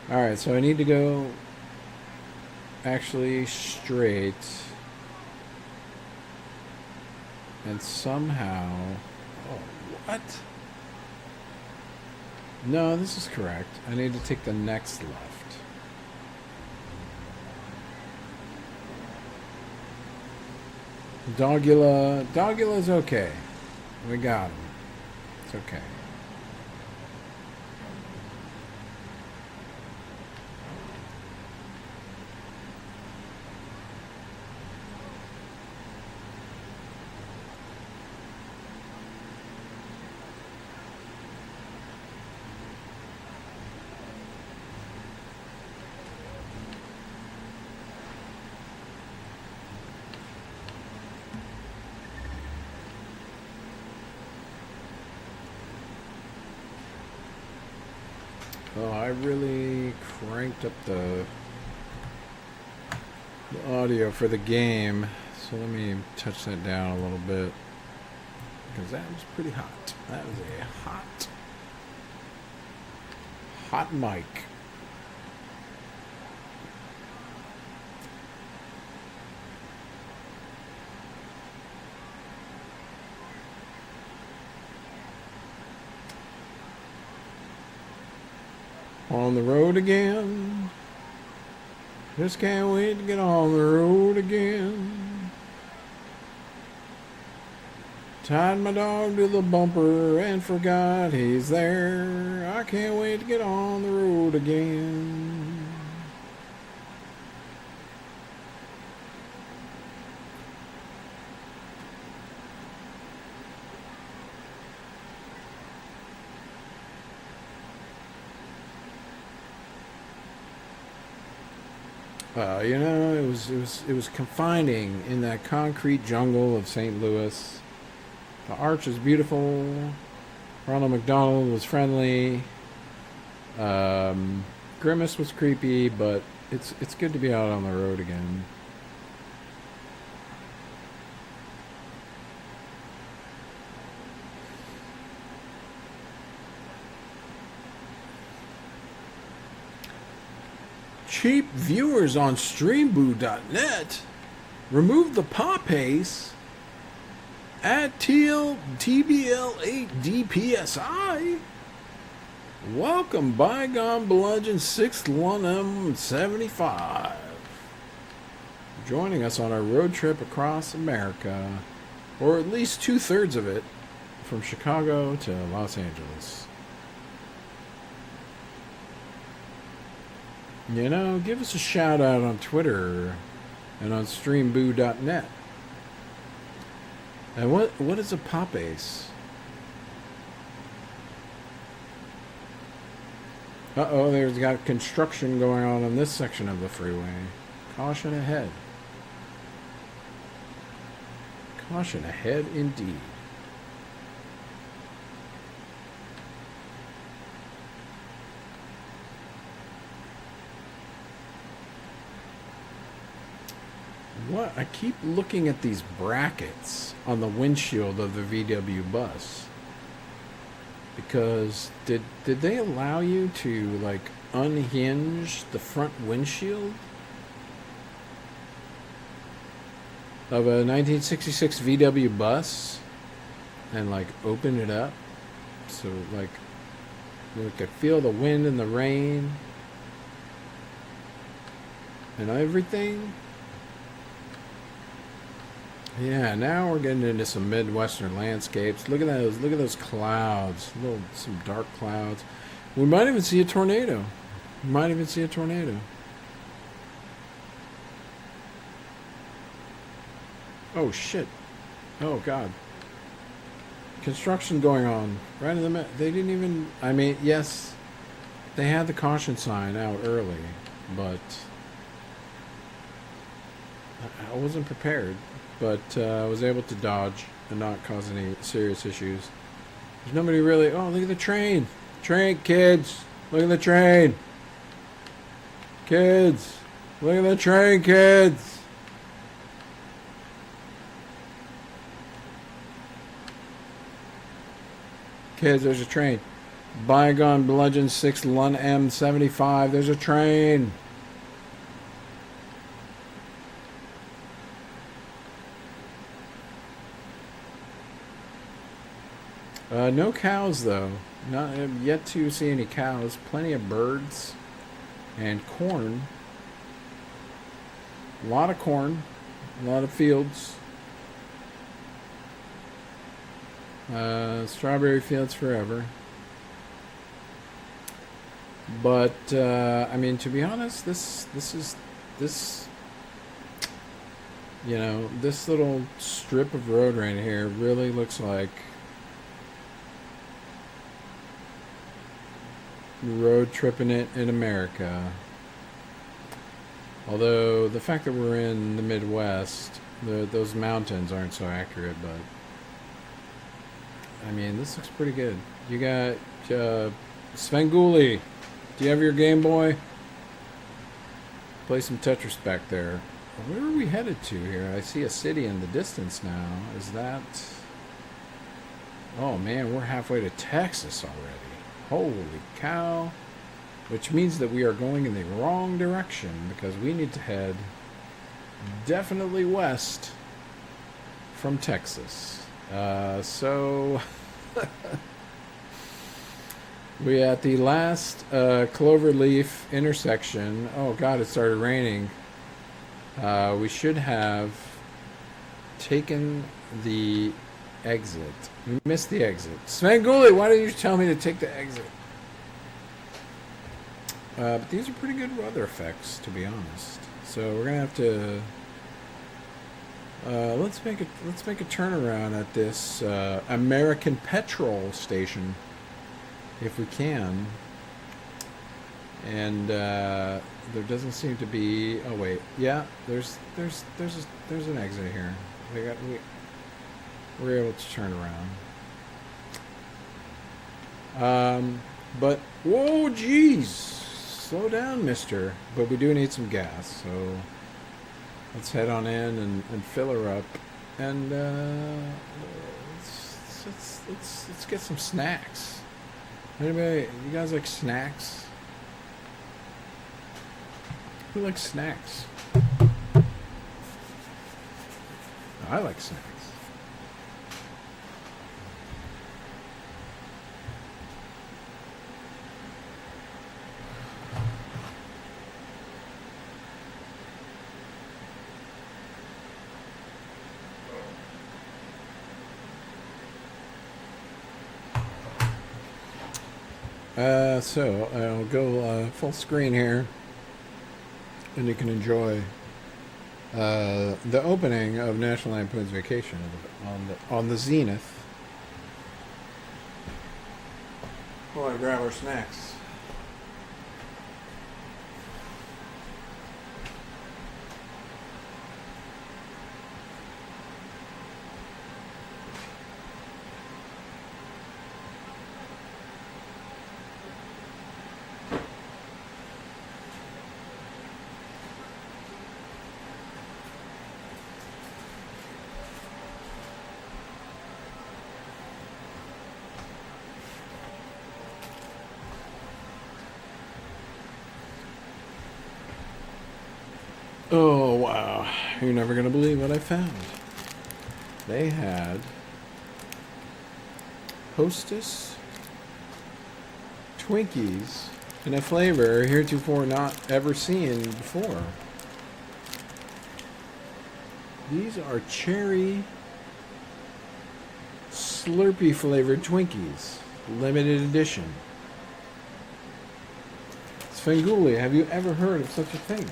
All right, so I need to go actually straight, and somehow. Oh, what? No, this is correct. I need to take the next left. Dogula's okay. We got him. It's okay. Oh, I really cranked up the audio for the game, so let me touch that down a little bit, because that was pretty hot. That was a hot mic. On the road again. Just can't wait to get on the road again. Tied my dog to the bumper and forgot he's there. I can't wait to get on the road again. It was confining in that concrete jungle of St. Louis. The arch is beautiful. Ronald McDonald was friendly. Grimace was creepy, but it's good to be out on the road again. Cheap viewers on streamboo.net remove the pop pace at TBL8DPSI. Welcome, Bygone Bludgeon 61M75. Joining us on our road trip across America, or at least 2/3 of it, from Chicago to Los Angeles. You know, give us a shout out on Twitter and on streamboo.net. And what is a pop ace? Uh-oh, there's got construction going on this section of the freeway. Caution ahead. Caution ahead indeed. What? I keep looking at these brackets on the windshield of the VW bus. Because did they allow you to like unhinge the front windshield of a 1966 VW bus and like open it up so like you could feel the wind and the rain and everything? Yeah, now we're getting into some Midwestern landscapes. Look at those clouds, some dark clouds. We might even see a tornado. We might even see a tornado. Oh shit. Oh god. Construction going on right in the middle. They didn't even. I mean, yes, they had the caution sign out early, but I wasn't prepared. But I was able to dodge and not cause any serious issues. There's nobody really. Oh, look at the train! Train, kids! Look at the train! Kids! Look at the train, kids! Kids, there's a train. Bygone Bludgeon 6 Lun M75. There's a train. No cows, though. Not yet to see any cows. Plenty of birds and corn. A lot of corn. A lot of fields. Strawberry fields forever. But I mean, to be honest, this you know, this little strip of road right here really looks like road tripping it in America. Although the fact that we're in the Midwest, those mountains aren't so accurate, but I mean, this looks pretty good. You got Svengoolie. Do you have your Game Boy? Play some Tetris back there. Where are we headed to here? I see a city in the distance now. Is that... Oh man, we're halfway to Texas already. Holy cow. Which means that we are going in the wrong direction because we need to head definitely west from Texas. So we at the last Cloverleaf intersection. Oh god, it started raining. We should have taken the exit. We missed the exit. Svengoolie, why didn't you tell me to take the exit? But these are pretty good weather effects, to be honest. So we're gonna have to let's make a turnaround at this American Petrol station, if we can. And there doesn't seem to be. Oh wait, yeah. There's an exit here. We're able to turn around. But whoa, geez, slow down, mister. But we do need some gas, so let's head on in and fill her up, and let's get some snacks. Anybody, you guys like snacks? Who likes snacks? I like snacks. So I'll go full screen here, and you can enjoy the opening of National Lampoon's Vacation on the Zenith. While I grab our snacks. Oh, wow. You're never going to believe what I found. They had Hostess Twinkies in a flavor heretofore not ever seen before. These are cherry Slurpee flavored Twinkies. Limited edition. Svengoolie, have you ever heard of such a thing?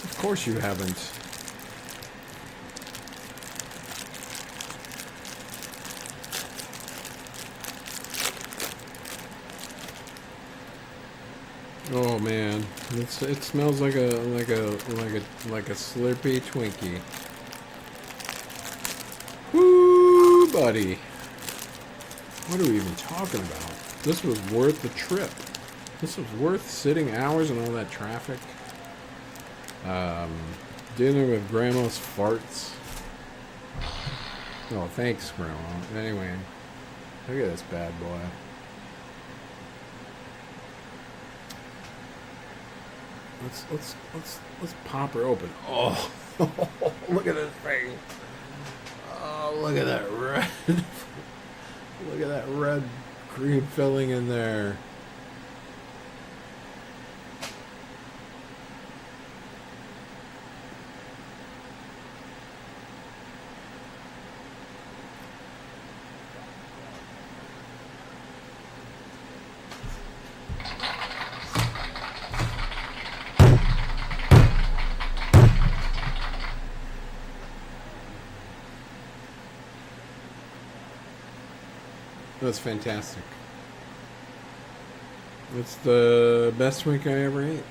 Of course you haven't. Oh man, it smells like a Slurpee Twinkie. Woo, buddy. What are we even talking about? This was worth the trip. This was worth sitting hours in all that traffic. Dinner with Grandma's farts. Oh, thanks, Grandma. Anyway, look at this bad boy. Let's pop her open. Oh, look at this thing. Oh, look at that red. Look at that red cream filling in there. That's fantastic. It's the best Twink I ever ate.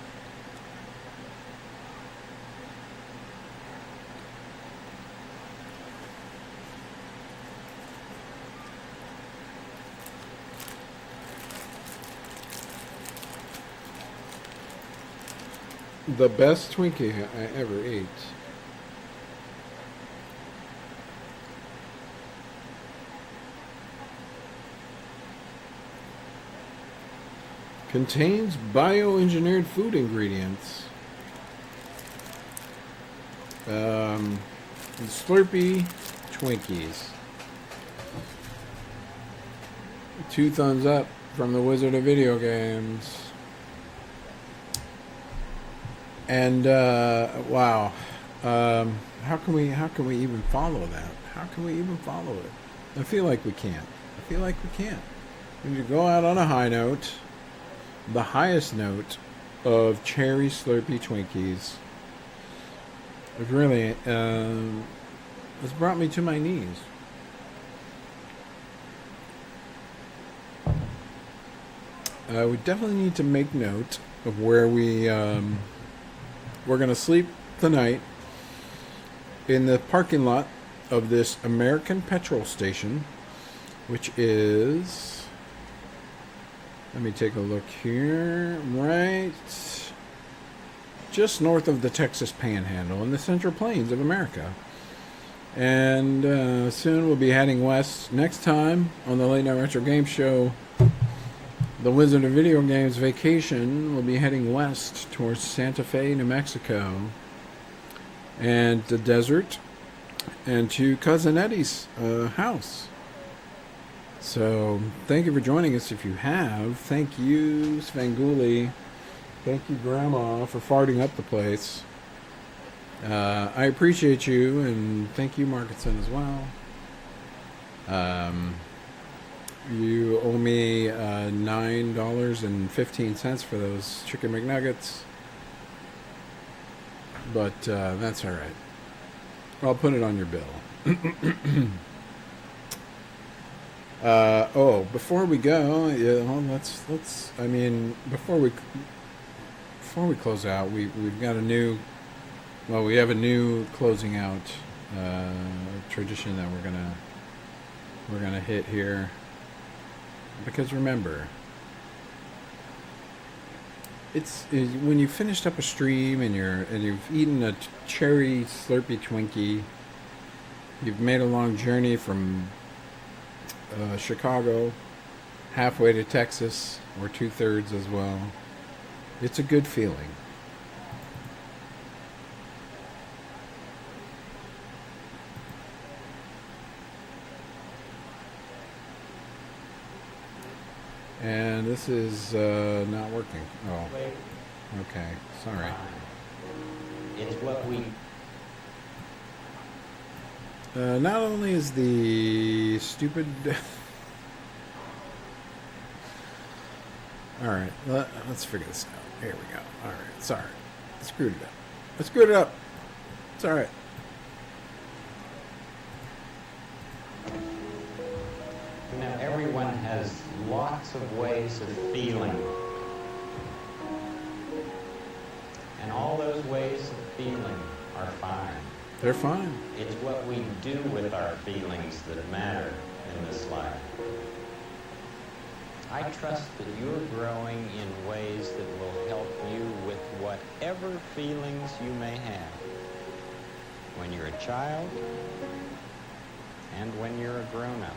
The best Twinkie I ever ate. Contains bioengineered food ingredients. Slurpee Twinkies. 2 thumbs up from the Wizard of Video Games. And wow, how can we even follow that? How can we even follow it? I feel like we can't. We need to go out on a high note. The highest note of cherry Slurpee Twinkies. It really has brought me to my knees. We definitely need to make note of where we're going to sleep tonight in the parking lot of this American petrol station, which is... Let me take a look here. Right just north of the Texas Panhandle in the Central Plains of America. And soon we'll be heading west. Next time on the Late Night Retro Game Show, the Wizard of Video Games Vacation will be heading west towards Santa Fe, New Mexico, and the desert, and to Cousin Eddie's house. So, thank you for joining us if you have. Thank you, Svengoolie. Thank you, Grandma, for farting up the place. I appreciate you, and thank you, Marketson, as well. You owe me $9.15 for those chicken McNuggets. But that's all right. I'll put it on your bill. Before we go, let's. I mean, before we close out, we've got a new. Well, we have a new closing out tradition that we're gonna hit here. Because remember, it's when you finished up a stream and you've eaten a cherry Slurpee Twinkie, you've made a long journey from Chicago, halfway to Texas, or 2/3 as well. It's a good feeling. And this is not working. Oh, Wait, okay. Sorry. it's what we Not only is the stupid. All right, let's figure this out. Here we go. All right, sorry, I screwed it up. I screwed it up. It's all right. Now, everyone has lots of ways of feeling. And all those ways of feeling are fine. They're fine. It's what we do with our feelings that matter in this life. I trust that you're growing in ways that will help you with whatever feelings you may have. When you're a child and when you're a grown-up.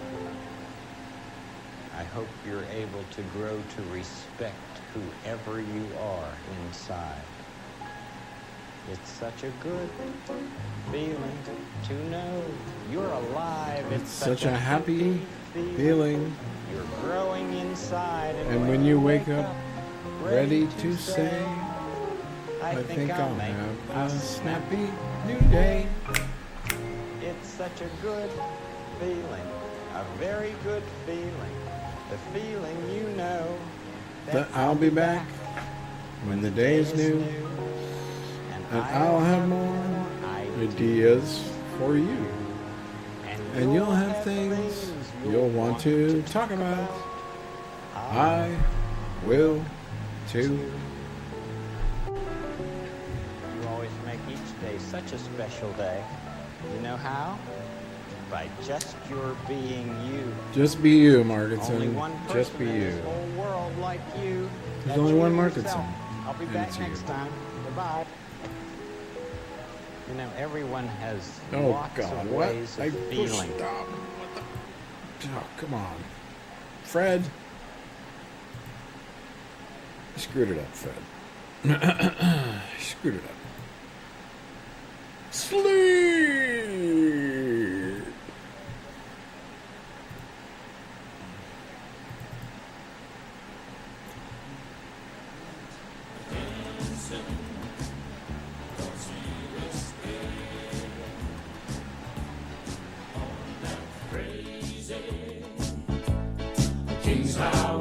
I hope you're able to grow to respect whoever you are inside. It's such a good feeling to know you're alive. It's such a happy feeling. You're growing inside. And when you wake up ready to say, I think I'll have a snappy new day. It's such a good feeling, a very good feeling. The feeling you know That I'll be back when the day is new. And I'll have more ideas for you. And you'll have things you'll want to talk about. I will too. You always make each day such a special day. You know how? By just your being you. Just be you, Only Markinson. one Just person be in you. this whole world like you. There's That's only you one yourself. Markinson, I'll be and back it's next you. time. Goodbye. You know, everyone has Oh lots God! of What? ways I of pushed feeling. stop. What the? Oh, come on, Fred. You screwed it up, Fred. You screwed it up. Sleep. King's Highway.